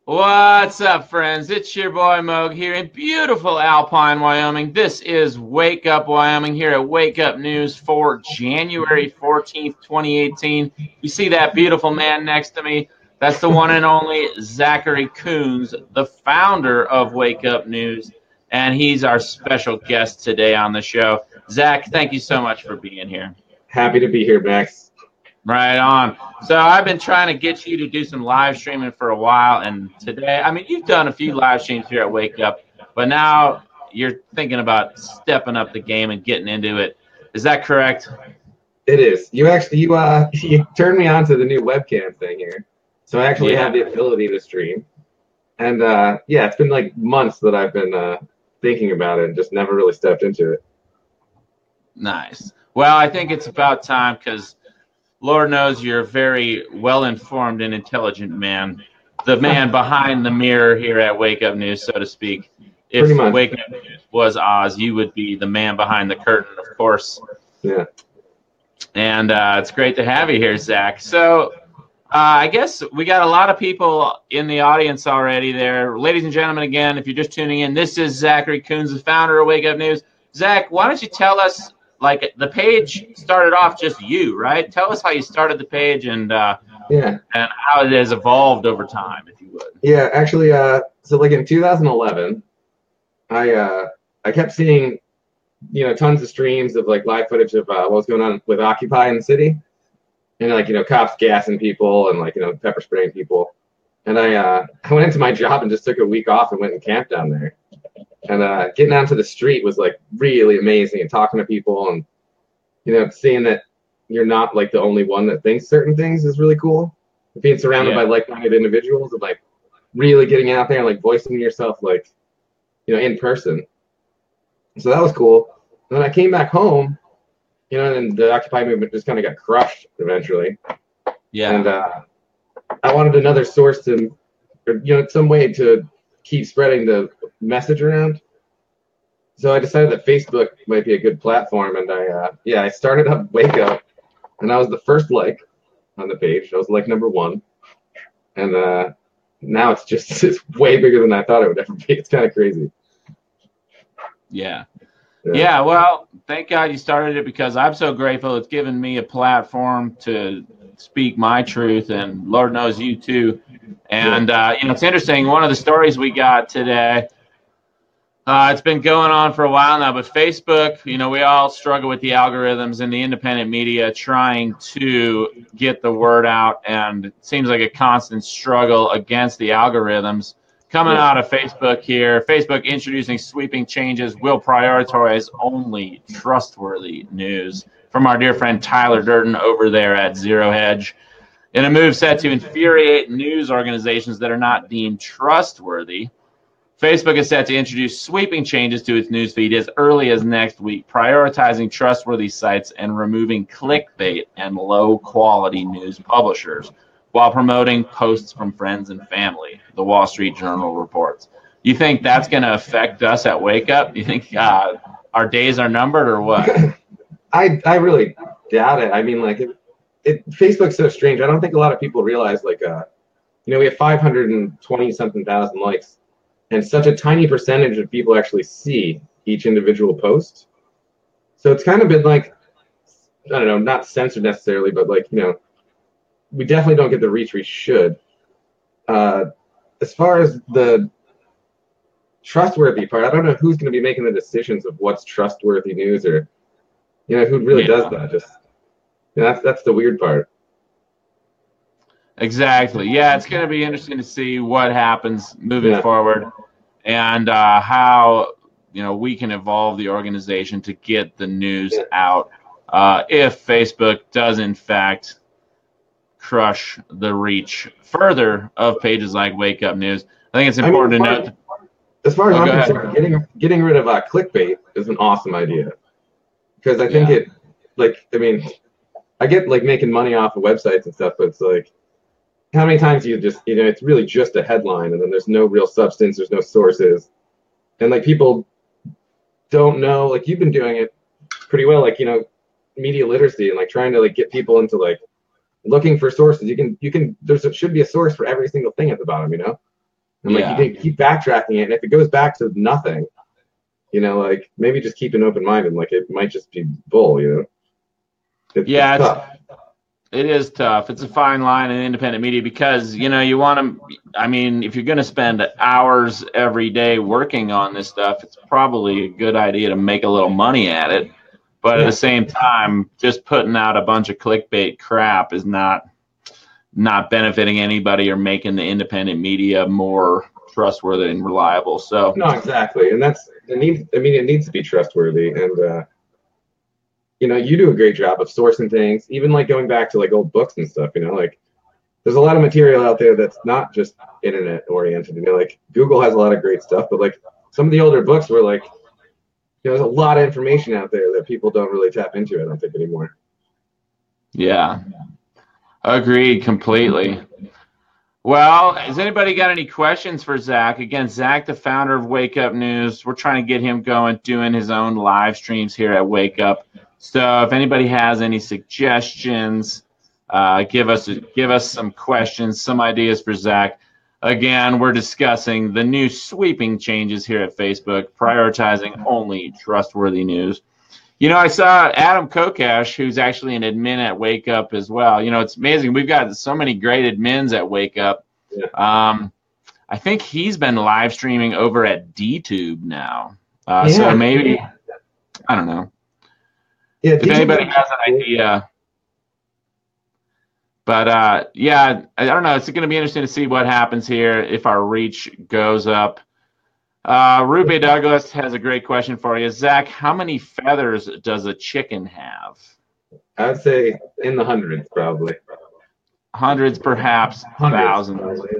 What's up, friends? It's your boy Mog here in beautiful Alpine, Wyoming. This is Wake Up Wyoming here at Wake Up News for January 14th, 2018. You see that beautiful man next to me? That's the one and only Zachary Coons, the founder of Wake Up News, and he's our special guest today on the show. Zach, thank you so much for being here. Happy to be here, Max. Right on. So I've been trying to get you to do some live streaming for a while, and today, I mean, you've done a few live streams here at Wake Up, but now you're thinking about stepping up the game and getting into it. Is that correct? It is. You you turned me on to the new webcam thing here, so I actually Yeah. have the ability to stream. And yeah, it's been like months that I've been thinking about it and just never really stepped into it. Nice. Well, I think it's about time because Lord knows you're a very well-informed and intelligent man. The man behind the mirror here at Wake Up News, so to speak. Pretty If much. Wake Up News was Oz, you would be the man behind the curtain, of course. Yeah. And it's great to have you here, Zach. So I guess we got a lot of people in the audience already there. Ladies and gentlemen, again, if you're just tuning in, this is Zachary Coons, the founder of Wake Up News. Zach, why don't you tell us, like, the page started off just you, right? Tell us how you started the page and Yeah. how it has evolved over time, if you would. Yeah. Actually, so like in 2011, I kept seeing tons of streams of like live footage of what was going on with Occupy in the city, and like cops gassing people and like pepper spraying people. And I went into my job and just took a week off and went and camped down there. And getting out to the street was like really amazing, and talking to people and seeing that you're not like the only one that thinks certain things is really cool. Being surrounded by like-minded individuals and like really getting out there and like voicing yourself like in person. So that was cool. And then I came back home, and the Occupy movement just kind of got crushed eventually. Yeah. And I wanted another source to, or, some way to keep spreading the message around. So I decided that Facebook might be a good platform, and I started up Wake Up, and I was the first like on the page. I was like number one, and now it's way bigger than I thought it would ever be. It's kind of crazy. Yeah. Yeah, well, thank God you started it because I'm so grateful. It's given me a platform to speak my truth, and Lord knows you too. And it's interesting. One of the stories we got today, it's been going on for a while now, but Facebook, we all struggle with the algorithms and the independent media trying to get the word out, and it seems like a constant struggle against the algorithms. Coming out of Facebook here, Facebook introducing sweeping changes will prioritize only trustworthy news. From our dear friend Tyler Durden over there at Zero Hedge. In a move set to infuriate news organizations that are not deemed trustworthy, Facebook is set to introduce sweeping changes to its newsfeed as early as next week, prioritizing trustworthy sites and removing clickbait and low-quality news publishers, while promoting posts from friends and family, the Wall Street Journal reports. You think that's going to affect us at Wake Up? You think our days are numbered or what? I really doubt it. I mean, like, Facebook's so strange. I don't think a lot of people realize, like, we have 520 something thousand likes, and such a tiny percentage of people actually see each individual post. So it's kind of been like, I don't know, not censored necessarily, but like, we definitely don't get the reach we should. As far as the trustworthy part, I don't know who's going to be making the decisions of what's trustworthy news, or who really does that. Just that's the weird part. Exactly. Yeah, it's going to be interesting to see what happens moving forward, and how we can evolve the organization to get the news out. If Facebook does in fact crush the reach further of pages like Wake Up News, I think it's important to note. As far as I'm concerned, getting rid of clickbait is an awesome idea, because I think I get like making money off of websites and stuff, but it's like, how many times you just it's really just a headline, and then there's no real substance, there's no sources, and like people don't know. Like, you've been doing it pretty well, like media literacy, and like trying to like get people into like looking for sources. You can there should be a source for every single thing at the bottom, And like you can keep backtracking it, and if it goes back to nothing, like maybe just keep an open mind, and like it might just be bull, It's tough. It is tough. It's a fine line in independent media because, you want to, I mean, if you're going to spend hours every day working on this stuff, it's probably a good idea to make a little money at it. But at the same time, just putting out a bunch of clickbait crap is not benefiting anybody or making the independent media more trustworthy and reliable. So no, exactly. And it needs to be trustworthy. And, you do a great job of sourcing things, even like going back to like old books and stuff, like there's a lot of material out there that's not just internet oriented, like Google has a lot of great stuff, but like some of the older books were like, there's a lot of information out there that people don't really tap into, I don't think, anymore. Yeah. Agreed completely. Well, has anybody got any questions for Zach? Again, Zach, the founder of Wake Up News. We're trying to get him going, doing his own live streams here at Wake Up. So if anybody has any suggestions, give us some questions, some ideas for Zach. Again, we're discussing the new sweeping changes here at Facebook, prioritizing only trustworthy news. I saw Adam Kokesh, who's actually an admin at Wake Up as well. It's amazing. We've got so many great admins at Wake Up. Yeah. I think he's been live streaming over at DTube now. So maybe, I don't know. Yeah, if anybody has an idea. But, I don't know. It's going to be interesting to see what happens here if our reach goes up. Rupe Douglas has a great question for you. Zach, how many feathers does a chicken have? I would say in the hundreds, probably. Hundreds, perhaps thousands. Probably.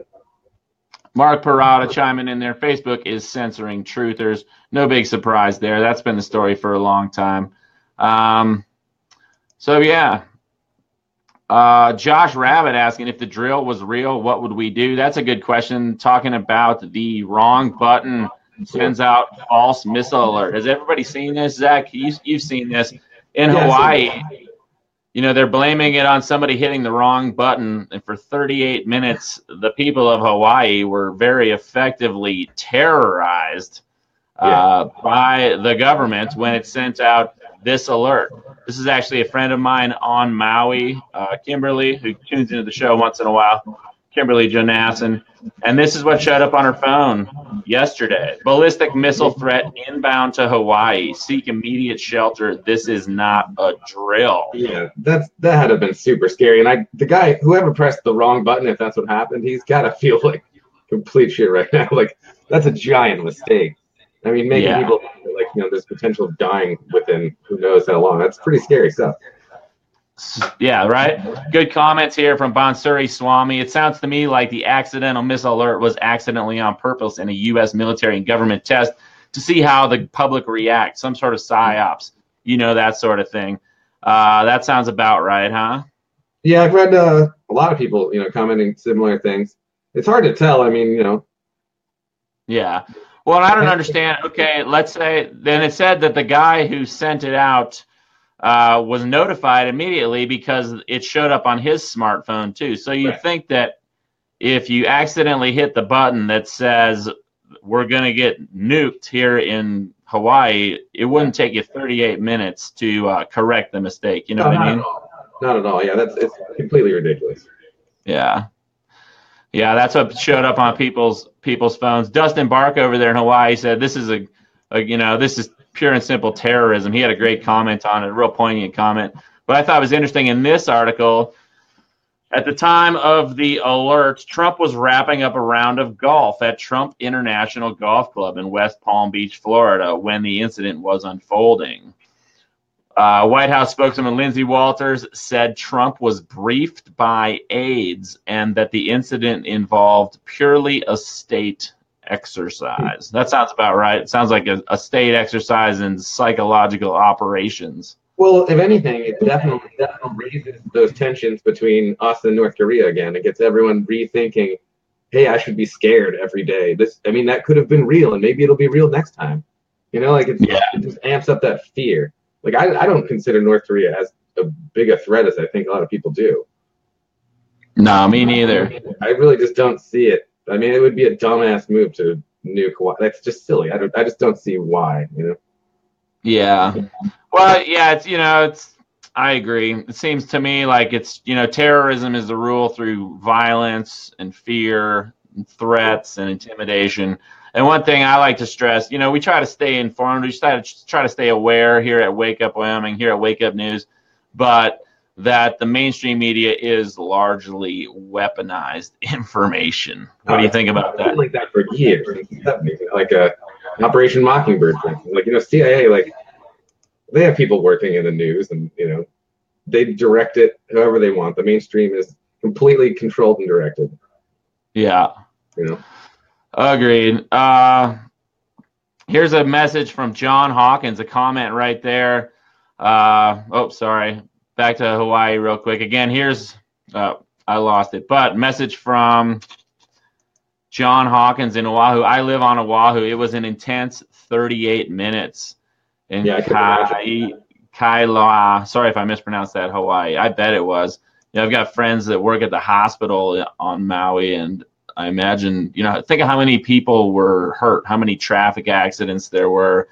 Mark Parada chiming in there. Facebook is censoring truthers. No big surprise there. That's been the story for a long time. Josh Rabbit asking if the drill was real, what would we do? That's a good question. Talking about the wrong button sends out false missile alert. Has everybody seen this, Zach? You've seen this in Hawaii. They're blaming it on somebody hitting the wrong button, and for 38 minutes, the people of Hawaii were very effectively terrorized by the government when it sent out this alert. This is actually a friend of mine on Maui, Kimberly, who tunes into the show once in a while, Kimberly Jonasson. And this is what showed up on her phone yesterday. Ballistic missile threat inbound to Hawaii. Seek immediate shelter. This is not a drill. Yeah, that had to have been super scary. And the guy, whoever pressed the wrong button, if that's what happened, he's got to feel like complete shit right now. Like, that's a giant mistake. I mean, making people like, there's potential of dying within who knows how long. That's pretty scary stuff. Yeah, right? Good comments here from Bansuri Swami. It sounds to me like the accidental missile alert was accidentally on purpose in a U.S. military and government test to see how the public reacts, some sort of psyops, that sort of thing. That sounds about right, huh? Yeah, I've read a lot of people, commenting similar things. It's hard to tell. I mean, Yeah. Well, I don't understand. Okay, let's say then it said that the guy who sent it out was notified immediately because it showed up on his smartphone too. So you'd think that if you accidentally hit the button that says we're going to get nuked here in Hawaii, it wouldn't take you 38 minutes to correct the mistake. You know what I mean? Not at all. Yeah, it's completely ridiculous. Yeah. Yeah, that's what showed up on people's phones. Dustin Bark over there in Hawaii said this is this is pure and simple terrorism. He had a great comment on it, a real poignant comment. But I thought it was interesting in this article, at the time of the alert, Trump was wrapping up a round of golf at Trump International Golf Club in West Palm Beach, Florida, when the incident was unfolding. White House spokeswoman Lindsay Walters said Trump was briefed by aides and that the incident involved purely a state exercise. That sounds about right. It sounds like a state exercise in psychological operations. Well, if anything, it definitely raises those tensions between us and North Korea again. It gets everyone rethinking, hey, I should be scared every day. That could have been real, and maybe it'll be real next time. It just amps up that fear. Like, I don't consider North Korea as big a threat as I think a lot of people do. No, me neither. I really just don't see it I mean, it would be a dumbass move to nuke Hawaii. That's just silly. I just don't see why. Yeah. Well, yeah, it's I agree. It seems to me like it's, terrorism is the rule through violence and fear and threats and intimidation. And one thing I like to stress, we try to stay informed. We try to stay aware here at Wake Up Wyoming, here at Wake Up News, but that the mainstream media is largely weaponized information. What do you think about It's been that? like that for years. Since the 70s. Like Operation Mockingbird, for instance. Like CIA, like they have people working in the news, and they direct it however they want. The mainstream is completely controlled and directed. Yeah. Agreed. Here's a message from John Hawkins, a comment right there. Sorry. Back to Hawaii real quick. Again, I lost it, but message from John Hawkins in Oahu. I live on Oahu. It was an intense 38 minutes in Kailua. Sorry if I mispronounced that, Hawaii. I bet it was. I've got friends that work at the hospital on Maui, and I imagine, think of how many people were hurt, how many traffic accidents there were,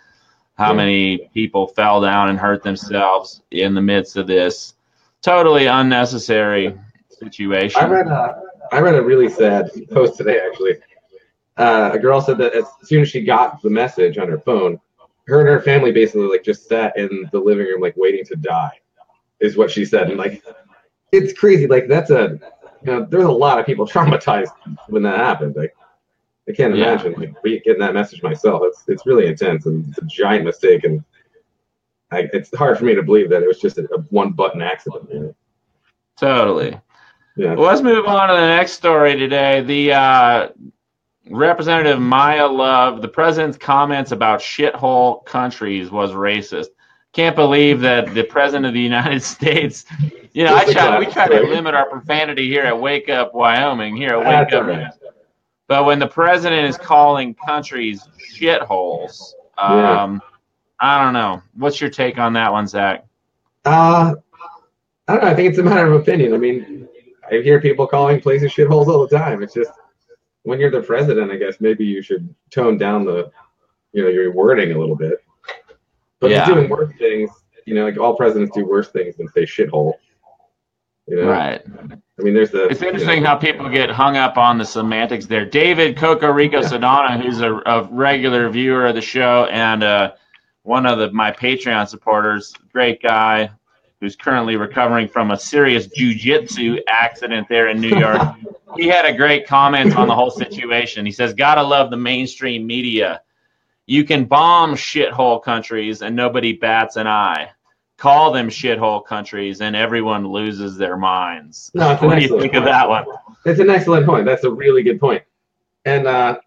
how many people fell down and hurt themselves in the midst of this totally unnecessary situation. I read a really sad post today, actually. A girl said that as soon as she got the message on her phone, her and her family basically like just sat in the living room like waiting to die, is what she said. And like, it's crazy. Like there's a lot of people traumatized when that happened. Like I can't imagine like getting that message myself. It's really intense, and it's a giant mistake, and it's hard for me to believe that it was just a one button accident. Totally. Yeah. Well, let's move on to the next story today. The Representative Maya Love, the president's comments about shithole countries was racist. Can't believe that the president of the United States, we try to limit our profanity here at Wake Up Wyoming, here at Wake Up News. But when the president is calling countries shitholes, I don't know. What's your take on that one, Zach? I don't know. I think it's a matter of opinion. I mean, I hear people calling places shitholes all the time. It's just when you're the president, I guess maybe you should tone down your wording a little bit. But he's doing worse things. Like all presidents do worse things than say shithole. Right. I mean, it's interesting how people get hung up on the semantics there. David Cocorico Sedana, who's a regular viewer of the show and one of my Patreon supporters, great guy, who's currently recovering from a serious jiu-jitsu accident there in New York. He had a great comment on the whole situation. He says, "Gotta love the mainstream media. You can bomb shithole countries and nobody bats an eye. Call them shithole countries and everyone loses their minds." No, what do you think of that one? It's an excellent point. That's a really good point. And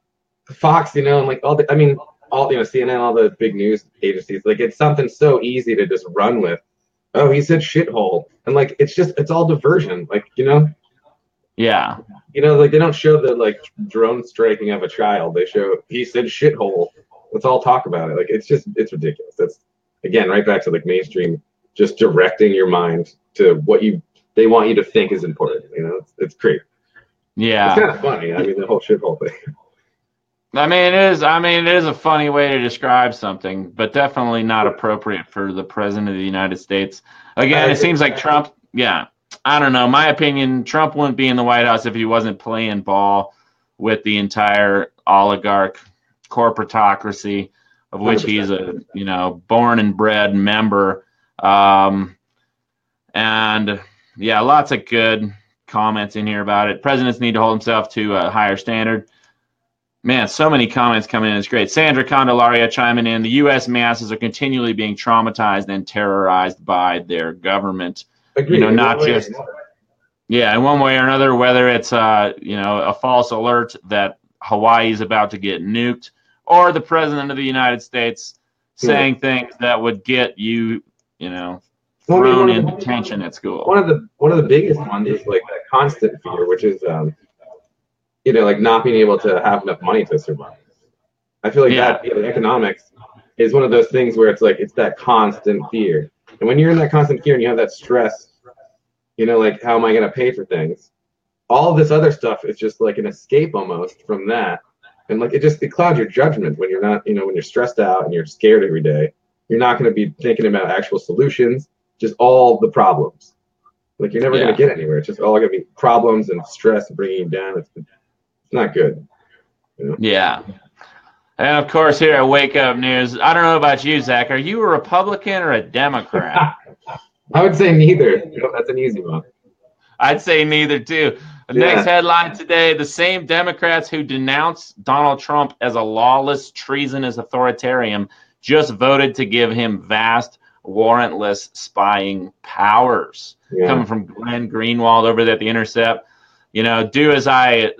Fox, and like all CNN, all the big news agencies, like it's something so easy to just run with. Oh, he said shithole, and like it's all diversion, like Yeah. Like they don't show the like drone striking of a child. They show he said shithole. Let's all talk about it. Like it's ridiculous. That's again right back to like mainstream, just directing your mind to what they want you to think is important. It's crazy. Yeah. It's kind of funny. I mean, the whole shithole thing. It is a funny way to describe something, but definitely not appropriate for the president of the United States. Again, it seems like Trump, I don't know. My opinion, Trump wouldn't be in the White House if he wasn't playing ball with the entire oligarch corporatocracy of which 100%. He's a, born and bred member. And lots of good comments in here about it. Presidents need to hold themselves to a higher standard. Man, so many comments coming in. It's great. Sandra Candelaria chiming in. The U.S. masses are continually being traumatized and terrorized by their government. Agreed. Not just in one way or another, whether it's a false alert that Hawaii is about to get nuked, or the president of the United States saying things that would get you, thrown in detention at school. One of the biggest ones is like that constant fear, which is like not being able to have enough money to survive. I feel like that economics is one of those things where it's like it's that constant fear. And when you're in that constant fear and you have that stress, like how am I going to pay for things? all this other stuff is just like an escape almost from that. And like it clouds your judgment when you're not, when you're stressed out and you're scared every day. You're not going to be thinking about actual solutions, just all the problems. Like you're never going to get anywhere. It's just all going to be problems and stress bringing you down. It's not good. Yeah. And of course, here at Wake Up News, I don't know about you, Zach. Are you a Republican or a Democrat? I would say neither. That's an easy one. I'd say neither, too. The next headline today, the same Democrats who denounced Donald Trump as a lawless, treasonous authoritarian just voted to give him vast, warrantless spying powers. Coming from Glenn Greenwald over there at The Intercept. Do as I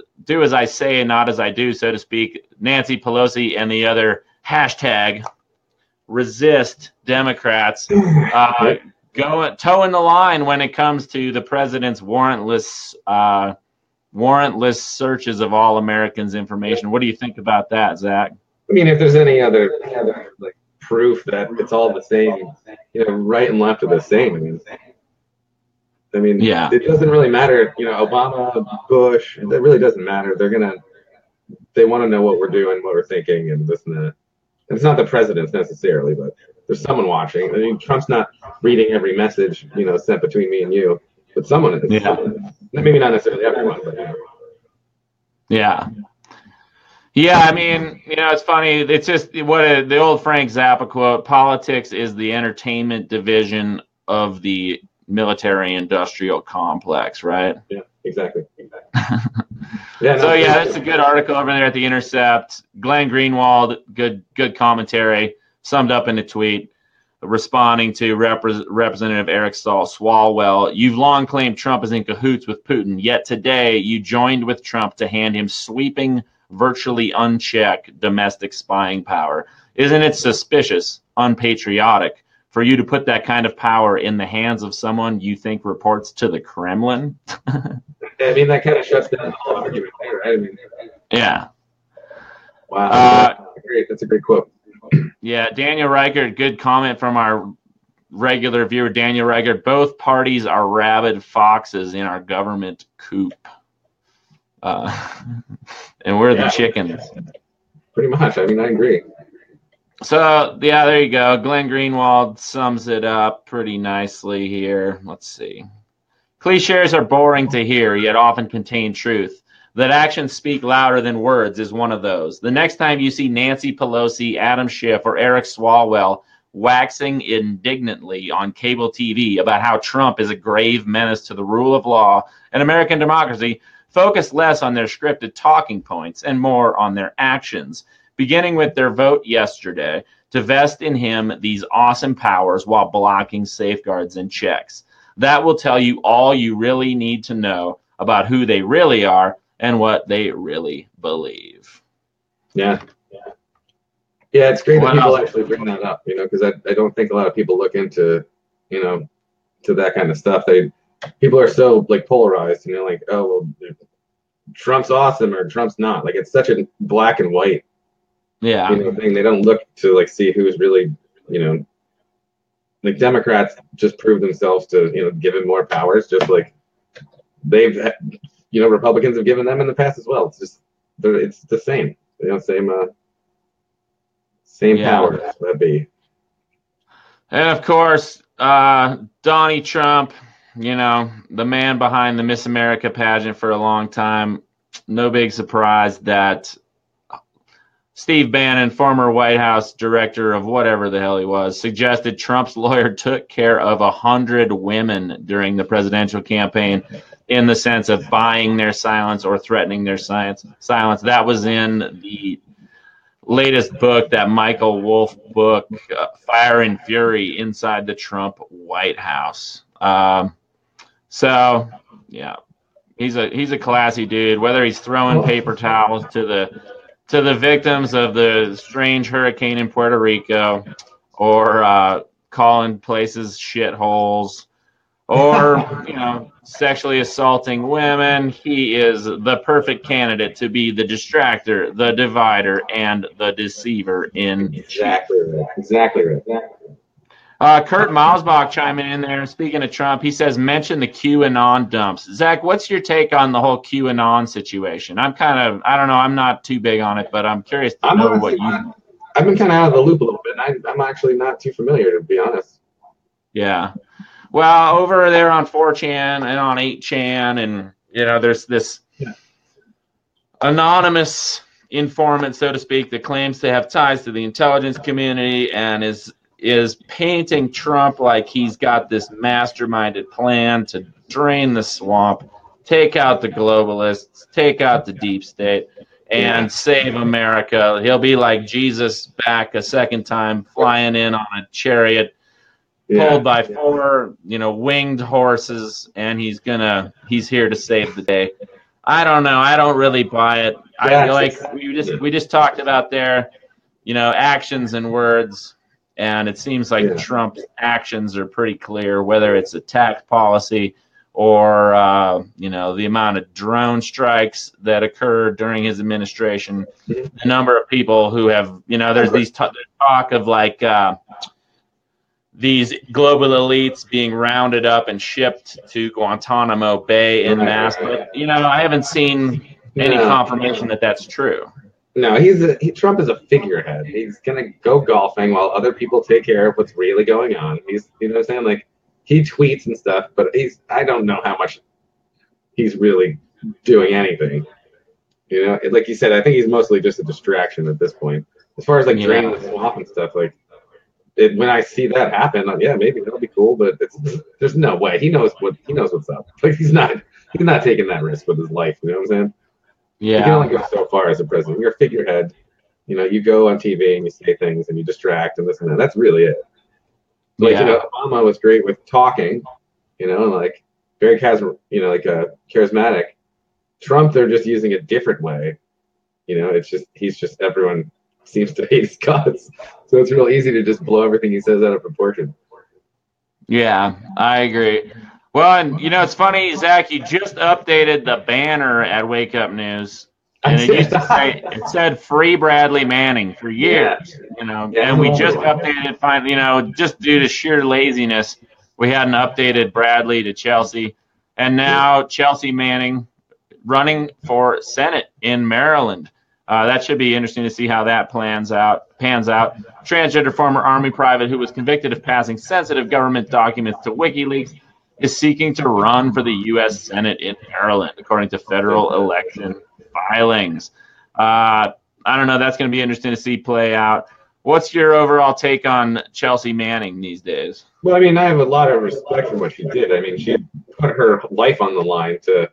say and not as I do, so to speak. Nancy Pelosi and the other hashtag resist Democrats toeing the line when it comes to the president's warrantless searches of all Americans' information. What do you think about that, Zach? I mean, if there's any other like proof that it's all the same, right and left are the same. I mean, it doesn't really matter. Obama, Bush, it really doesn't matter. They want to know what we're doing, what we're thinking, and this and that. And it's not the presidents necessarily, but there's someone watching. I mean, Trump's not reading every message, sent between me and you, but someone is. Maybe not necessarily everyone, but Yeah, I mean, it's funny. It's just the old Frank Zappa quote: "Politics is the entertainment division of the military-industrial complex," right? Yeah, exactly. That's a good article over there at The Intercept. Glenn Greenwald, good commentary, summed up in a tweet, responding to Representative Eric Swalwell. You've long claimed Trump is in cahoots with Putin, yet today you joined with Trump to hand him sweeping, virtually unchecked domestic spying power. Isn't it suspicious, unpatriotic, for you to put that kind of power in the hands of someone you think reports to the Kremlin? I mean, that kind of shuts down the whole argument there, right? I mean, wow. That's a great quote. Yeah, Daniel Reichert, good comment from our regular viewer, Daniel Reichert. Both parties are rabid foxes in our government coop. And we're the chickens. Pretty much. I mean, I agree. So, there you go. Glenn Greenwald sums it up pretty nicely here. Let's see. Cliches are boring to hear, yet often contain truth. That actions speak louder than words is one of those. The next time you see Nancy Pelosi, Adam Schiff, or Eric Swalwell waxing indignantly on cable TV about how Trump is a grave menace to the rule of law and American democracy, focus less on their scripted talking points and more on their actions, beginning with their vote yesterday to vest in him these awesome powers while blocking safeguards and checks. That will tell you all you really need to know about who they really are and what they really believe. Yeah, it's great that people actually bring that up, because I don't think a lot of people look into, to that kind of stuff. People are so like polarized, like, oh, well, Trump's awesome or Trump's not. Like, it's such a black and white thing. They don't look to like see who's really, like Democrats just prove themselves to, give him more powers, just like they've, Republicans have given them in the past as well. It's just, it's the same, same powers that be. And of course, Donnie Trump, the man behind the Miss America pageant for a long time. No big surprise that Steve Bannon, former White House director of whatever the hell he was, suggested Trump's lawyer took care of 100 women during the presidential campaign in the sense of buying their silence or threatening their silence. That was in the latest book, that Michael Wolff book, Fire and Fury Inside the Trump White House. He's a classy dude. Whether he's throwing paper towels to the victims of the strange hurricane in Puerto Rico, or calling places shitholes, or sexually assaulting women, he is the perfect candidate to be the distractor, the divider, and the deceiver in Exactly right. Kurt Mausbach chiming in there. Speaking of Trump, he says, mention the QAnon dumps. Zach, what's your take on the whole QAnon situation? I don't know, I'm not too big on it, but I'm curious to know what you. I've been kind of out of the loop a little bit. I'm actually not too familiar, to be honest. Yeah. Well, over there on 4chan and on 8chan, and, there's this anonymous informant, so to speak, that claims to have ties to the intelligence community and is painting Trump like he's got this masterminded plan to drain the swamp, take out the globalists, take out the deep state, and save America. He'll be like Jesus back a second time, flying in on a chariot pulled by 4, winged horses, and he's here to save the day. I don't know. I don't really buy it. We just talked about their, actions and words. And it seems like Trump's actions are pretty clear, whether it's a tax policy or, the amount of drone strikes that occurred during his administration, the number of people who have, there's these talk of like these global elites being rounded up and shipped to Guantanamo Bay en masse. But, I haven't seen any confirmation that that's true. No, Trump is a figurehead. He's gonna go golfing while other people take care of what's really going on. He's, what I'm saying? Like, he tweets and stuff, but I don't know how much he's really doing anything. Like you said, I think he's mostly just a distraction at this point. As far as like draining the swamp and stuff, like when I see that happen, maybe that'll be cool. But there's no way he knows what's up. Like he's not taking that risk with his life. You know what I'm saying? Yeah. You can only go so far as a president. You're a figurehead. You go on TV and you say things and you distract and this and that. That's really it. Like, Obama was great with talking, like very charismatic. Trump, they're just using a different way. He's just everyone seems to hate his guts. So it's real easy to just blow everything he says out of proportion. Yeah, I agree. Well, and it's funny, Zach, you just updated the banner at Wake Up News. And it said free Bradley Manning for years, and we just updated finally, just due to sheer laziness, we hadn't updated Bradley to Chelsea. And now Chelsea Manning running for Senate in Maryland. That should be interesting to see how that pans out. Transgender former Army private who was convicted of passing sensitive government documents to WikiLeaks is seeking to run for the U.S. Senate in Maryland, according to federal election filings. I don't know. That's going to be interesting to see play out. What's your overall take on Chelsea Manning these days? Well, I have a lot of respect for what she did. She put her life on the line to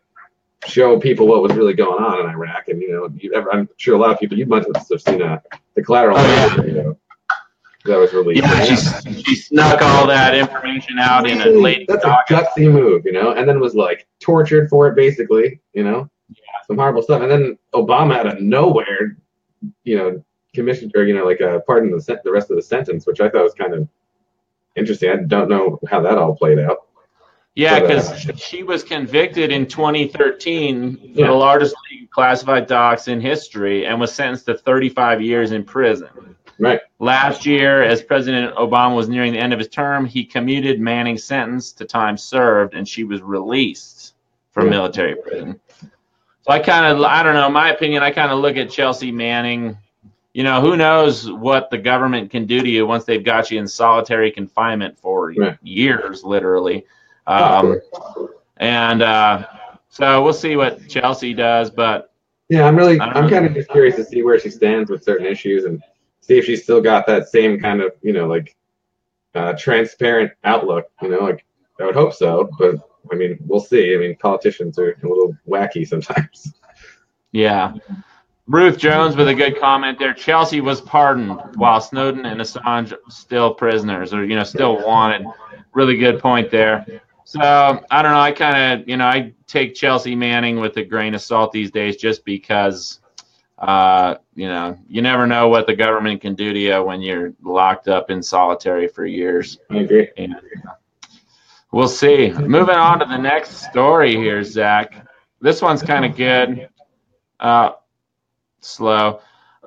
show people what was really going on in Iraq. And, I'm sure a lot of people, you must have seen the Collateral video that was released. Yeah, she snuck all that information out in a late That's a gutsy move, and then was like tortured for it, basically, some horrible stuff. And then Obama out of nowhere, commissioned or, pardoned the rest of the sentence, which I thought was kind of interesting. I don't know how that all played out. Yeah, because she was convicted in 2013 for the largest leak of classified docs in history and was sentenced to 35 years in prison. Right. Last year, as President Obama was nearing the end of his term, he commuted Manning's sentence to time served, and she was released from military prison. So I don't know, in my opinion, I kind of look at Chelsea Manning. Who knows what the government can do to you once they've got you in solitary confinement for years, literally. So we'll see what Chelsea does, but I'm kind of just curious to see where she stands with certain issues and see if she's still got that same kind of, transparent outlook, I would hope so, but we'll see. Politicians are a little wacky sometimes. Yeah. Ruth Jones with a good comment there. Chelsea was pardoned while Snowden and Assange still prisoners or, still wanted. Really good point there. So I don't know. I I take Chelsea Manning with a grain of salt these days just because, you never know what the government can do to you when you're locked up in solitary for years. I agree. And, we'll see. Moving on to the next story here, Zach. This one's kind of good. Slow.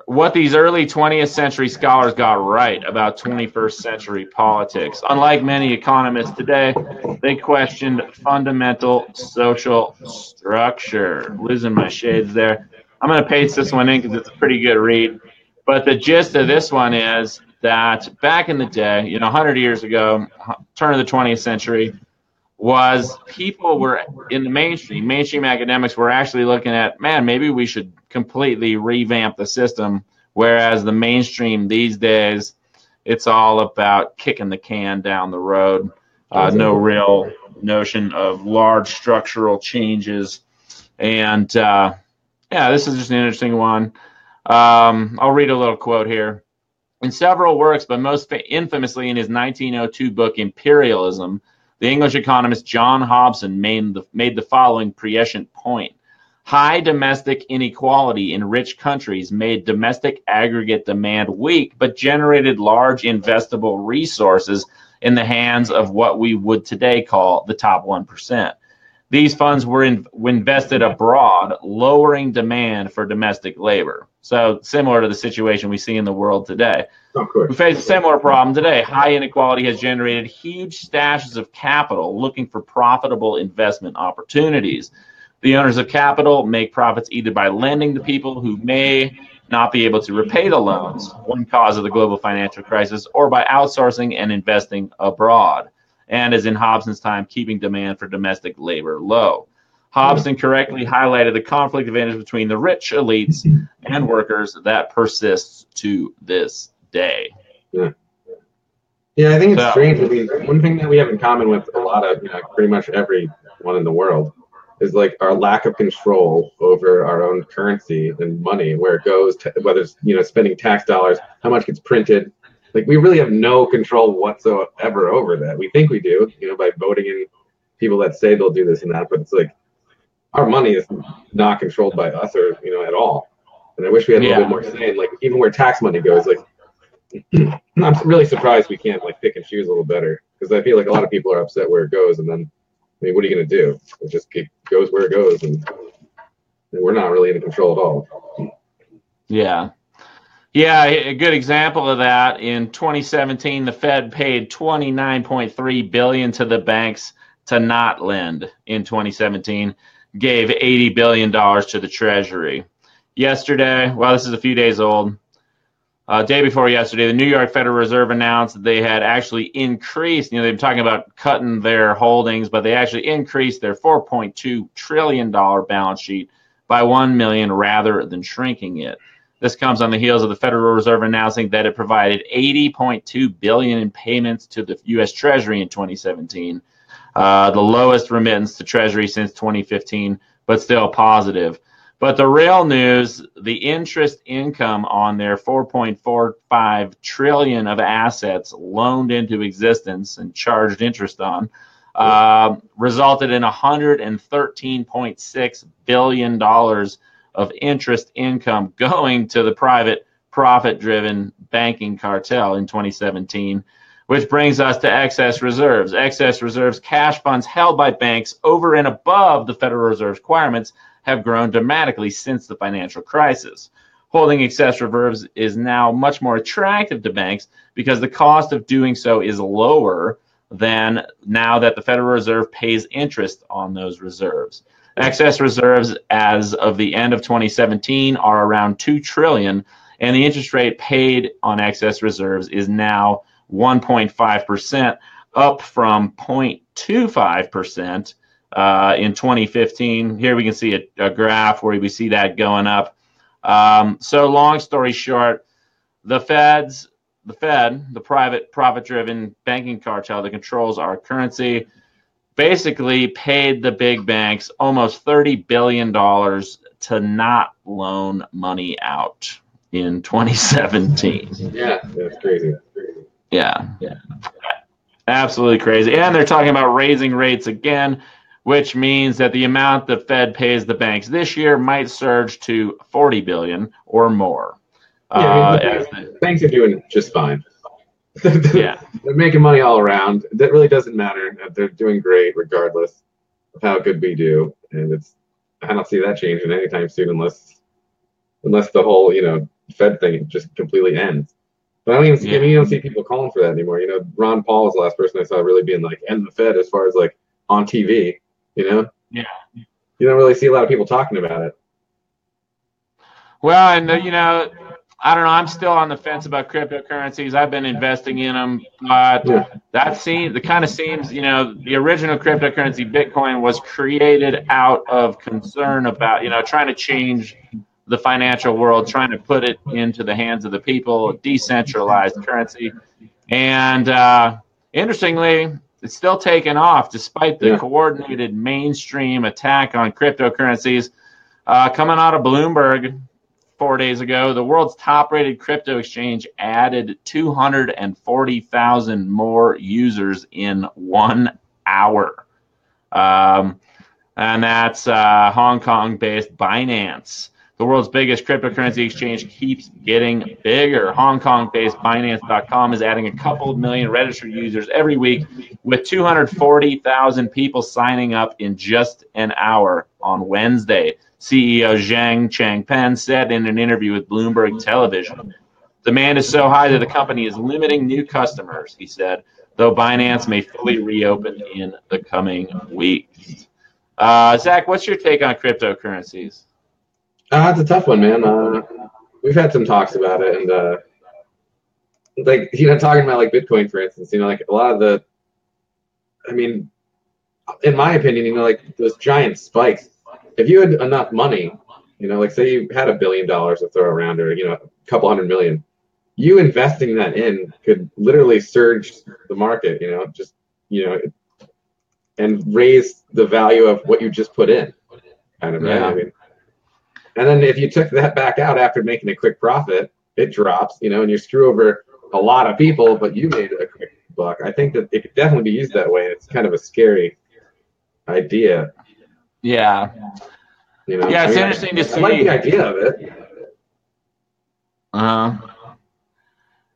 what these early 20th century scholars got right about 21st century politics. Unlike many economists today, they questioned fundamental social structure. Losing my shades there. I'm going to paste this one in because it's a pretty good read. But the gist of this one is that back in the day, 100 years ago, turn of the 20th century, was people were in the mainstream academics were actually looking at, man, maybe we should completely revamp the system, whereas the mainstream these days, it's all about kicking the can down the road. No real notion of large structural changes. And yeah, this is just an interesting one. I'll read a little quote here. In several works, but most infamously in his 1902 book Imperialism, the English economist John Hobson made the following prescient point. High domestic inequality in rich countries made domestic aggregate demand weak, but generated large investable resources in the hands of what we would today call the top 1%. These funds were invested abroad, lowering demand for domestic labor. So similar to the situation we see in the world today. Of course. We face a similar problem today. High inequality has generated huge stashes of capital looking for profitable investment opportunities. The owners of capital make profits either by lending to people who may not be able to repay the loans, one cause of the global financial crisis, or by outsourcing and investing abroad. And as in Hobson's time, keeping demand for domestic labor low. Hobson correctly highlighted the conflict advantage between the rich elites and workers that persists to this day. Yeah, I think it's strange. I mean, one thing that we have in common with a lot of, pretty much everyone in the world is like our lack of control over our own currency and money, where it goes, whether it's, spending tax dollars, how much gets printed. Like, we really have no control whatsoever over that. We think we do, by voting in people that say they'll do this and that, but it's like our money is not controlled by us or, at all. And I wish we had a little bit more say in, like, even where tax money goes. Like, I'm really surprised we can't, like, pick and choose a little better, because I feel like a lot of people are upset where it goes, and then, I mean, what are you going to do? It goes where it goes, and we're not really in control at all. Yeah. Yeah, a good example of that, in 2017, the Fed paid $29.3 billion to the banks to not lend in 2017, gave $80 billion to the Treasury. Yesterday, well, this is a few days old, day before yesterday, the New York Federal Reserve announced that they had actually increased, they've been talking about cutting their holdings, but they actually increased their $4.2 trillion balance sheet by $1 million rather than shrinking it. This comes on the heels of the Federal Reserve announcing that it provided $80.2 billion in payments to the U.S. Treasury in 2017, the lowest remittance to Treasury since 2015, but still positive. But the real news, the interest income on their $4.45 trillion of assets loaned into existence and charged interest on, resulted in $113.6 billion of interest income going to the private profit-driven banking cartel in 2017, which brings us to excess reserves. Excess reserves, cash funds held by banks over and above the Federal Reserve's requirements, have grown dramatically since the financial crisis. Holding excess reserves is now much more attractive to banks because the cost of doing so is lower than now that the Federal Reserve pays interest on those reserves. Excess reserves as of the end of 2017 are around $2 trillion, and the interest rate paid on excess reserves is now 1.5%, up from 0.25% in 2015. Here we can see a graph where we see that going up. So long story short, the Fed, the private profit-driven banking cartel that controls our currency, basically paid the big banks almost $30 billion to not loan money out in 2017. Yeah, that's crazy. Yeah. Absolutely crazy. And they're talking about raising rates again, which means that the amount the Fed pays the banks this year might surge to $40 billion or more. Banks are doing just fine. Yeah. They're making money all around. That really doesn't matter. They're doing great regardless of how good we do. And I don't see that changing anytime soon unless the whole, Fed thing just completely ends. But I don't even see, I mean, you don't see people calling for that anymore. You know, Ron Paul is the last person I saw really being like, end the Fed as far as like on TV, you know? Yeah. You don't really see a lot of people talking about it. Well, and you know, I don't know. I'm still on the fence about cryptocurrencies. I've been investing in them, but the kind of seems, you know, the original cryptocurrency, Bitcoin, was created out of concern about, you know, trying to change the financial world, trying to put it into the hands of the people, decentralized currency. And interestingly, it's still taken off despite the coordinated mainstream attack on cryptocurrencies. Coming out of Bloomberg 4 days ago, the world's top-rated crypto exchange added 240,000 more users in 1 hour. And that's Hong Kong-based Binance. The world's biggest cryptocurrency exchange keeps getting bigger. Hong Kong-based Binance.com is adding a couple of million registered users every week, with 240,000 people signing up in just an hour on Wednesday. CEO Zhang Changpeng said in an interview with Bloomberg Television. Demand is so high that the company is limiting new customers, he said, though Binance may fully reopen in the coming weeks. Zach, what's your take on cryptocurrencies? It's a tough one, man. We've had some talks about it, and like, you know, talking about like Bitcoin, for instance, you know, like a lot of the, I mean, in my opinion, you know, like those giant spikes, if you had enough money, you know, like say you had $1 billion to throw around, or, you know, a couple hundred million, you investing that in could literally surge the market, you know, just, you know, and raise the value of what you just put in, kind of, right? I mean, and then if you took that back out after making a quick profit, it drops, you know, and you screw over a lot of people, but you made a quick buck. I think that it could definitely be used that way. It's kind of a scary idea. Yeah. You know, yeah, it's interesting to see. I like the idea of it.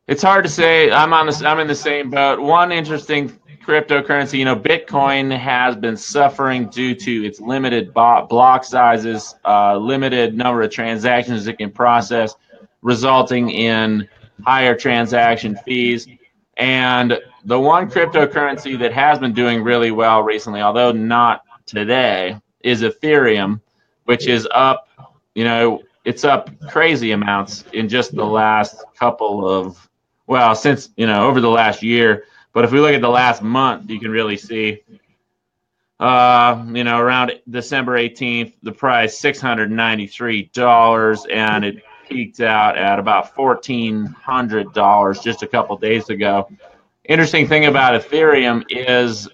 It's hard to say. I'm in the same boat. One interesting cryptocurrency, you know, Bitcoin has been suffering due to its limited block sizes, limited number of transactions it can process, resulting in higher transaction fees. And the one cryptocurrency that has been doing really well recently, although not today, is Ethereum, which is up, you know, it's up crazy amounts in just the last couple of, well, since, you know, over the last year. But if we look at the last month, you can really see, you know, around December 18th, the price $693, and it peaked out at about $1,400 just a couple days ago. Interesting thing about Ethereum is,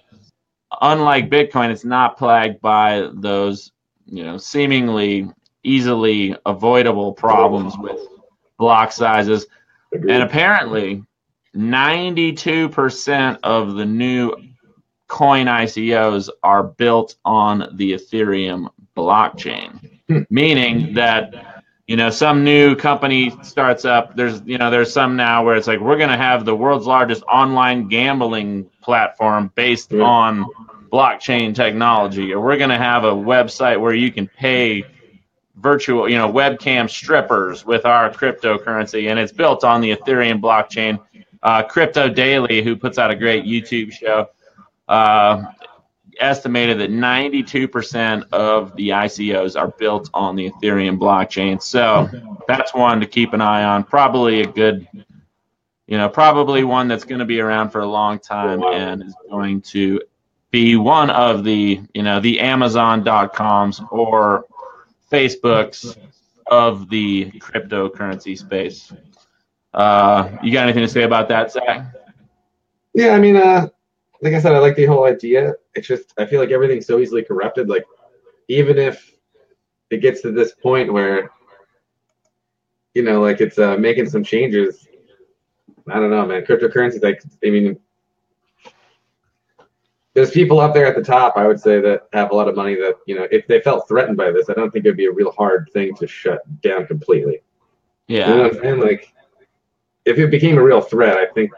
unlike Bitcoin, it's not plagued by those, you know, seemingly easily avoidable problems with block sizes. And apparently, 92% of the new coin ICOs are built on the Ethereum blockchain, meaning that, you know, some new company starts up. There's some now where it's like, we're going to have the world's largest online gambling platform based on blockchain technology, or we're going to have a website where you can pay virtual, you know, webcam strippers with our cryptocurrency, and it's built on the Ethereum blockchain. Crypto Daily, who puts out a great YouTube show, estimated that 92% of the ICOs are built on the Ethereum blockchain. So that's one to keep an eye on. Probably a good, you know, probably one that's going to be around for a long time and is going to be one of the, you know, the Amazon.coms or Facebook's of the cryptocurrency space. You got anything to say about that, Zach? Yeah, I mean, like I said, I like the whole idea. It's just, I feel like everything's so easily corrupted. Like, even if it gets to this point where, you know, like it's making some changes, I don't know, man. Cryptocurrency, like, I mean, there's people up there at the top, I would say, that have a lot of money that, you know, if they felt threatened by this, I don't think it'd be a real hard thing to shut down completely. Yeah. You know what I'm saying? Like, if it became a real threat, I think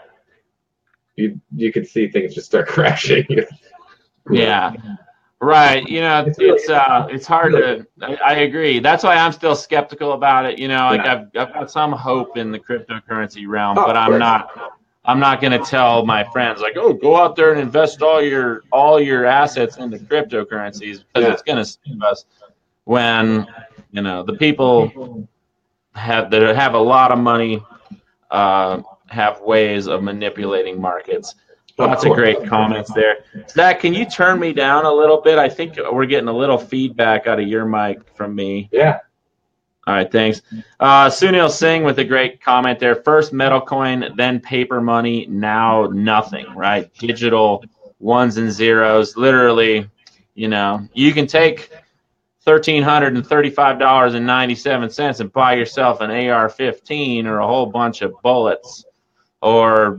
you could see things just start crashing. Yeah. Right. You know, It's really, it's hard really to. I agree. That's why I'm still skeptical about it. You know, like yeah. I've got some hope in the cryptocurrency realm, Oh, but of course. I'm not going to tell my friends like, oh, go out there and invest all your assets into cryptocurrencies because Yeah. it's going to save us. When the people that have a lot of money have ways of manipulating markets. Of Lots of course. great comments there. Zach, can you turn me down a little bit? I think we're getting a little feedback out of your mic from me. Yeah. All right, thanks. Sunil Singh with a great comment there. First metal coin, then paper money, now nothing, right? Digital ones and zeros. Literally, you can take $1,335.97 and buy yourself an AR-15 or a whole bunch of bullets or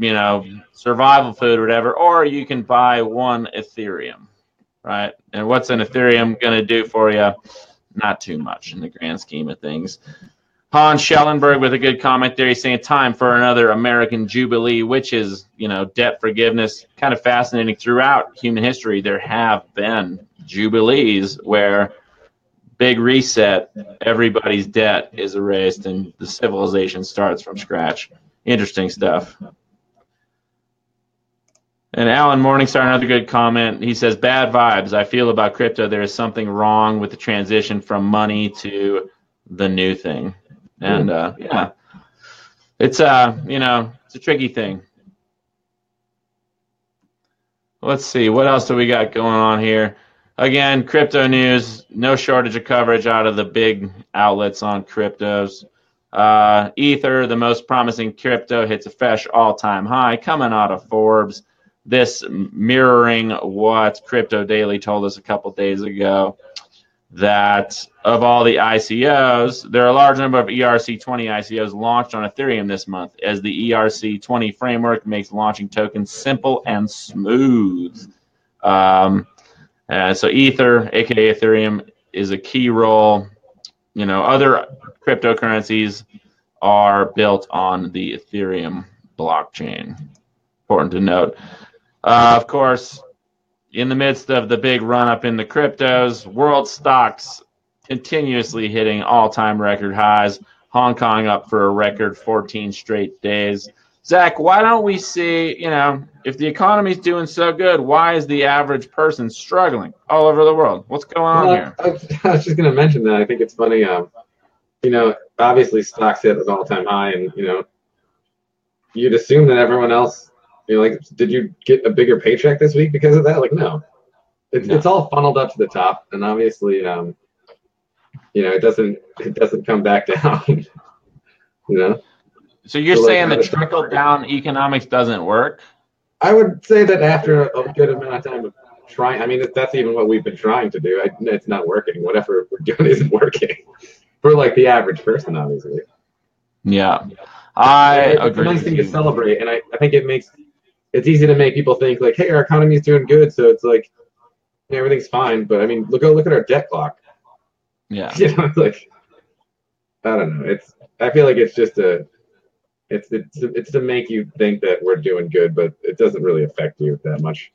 survival food or whatever, or you can buy one Ethereum, right? And what's an Ethereum going to do for you? Not too much in the grand scheme of things. Hans Schellenberg with a good comment there. He's saying time for another American Jubilee, which is, debt forgiveness. Kind of fascinating. Throughout human history, there have been Jubilees where big reset, everybody's debt is erased, and the civilization starts from scratch. Interesting stuff. And Alan Morningstar, another good comment. He says, bad vibes I feel about crypto. There is something wrong with the transition from money to the new thing. And yeah, it's it's a tricky thing. Let's see, what else do we got going on here? Again, crypto news, no shortage of coverage out of the big outlets on cryptos. Ether, the most promising crypto, hits a fresh all-time high coming out of Forbes. This mirroring what Crypto Daily told us a couple days ago, that of all the ICOs, there are a large number of ERC20 ICOs launched on Ethereum this month, as the ERC20 framework makes launching tokens simple and smooth. So Ether, aka Ethereum, is a key role. Other cryptocurrencies are built on the Ethereum blockchain. Important to note. Of course, in the midst of the big run up in the cryptos, world stocks continuously hitting all-time record highs. Hong Kong up for a record 14 straight days. Zach, why don't we see, if the economy's doing so good, why is the average person struggling all over the world? What's going on here? I was just going to mention that. I think it's funny. Obviously stocks hit an all-time high, and you'd assume that everyone else, like, did you get a bigger paycheck this week because of that? Like, no. It's all funneled up to the top, and obviously, it doesn't come back down. So you're saying the trickle down economics doesn't work? I would say that after a good amount of time of trying, I mean, that's even what we've been trying to do. It's not working. Whatever we're doing isn't working for like the average person, obviously. Yeah, I agree. It's a nice thing to celebrate, and I think it's easy to make people think like, hey, our economy is doing good, so it's like everything's fine. But I mean, look at our debt clock. Yeah. Like, I don't know. I feel like it's just it's to make you think that we're doing good, but it doesn't really affect you that much.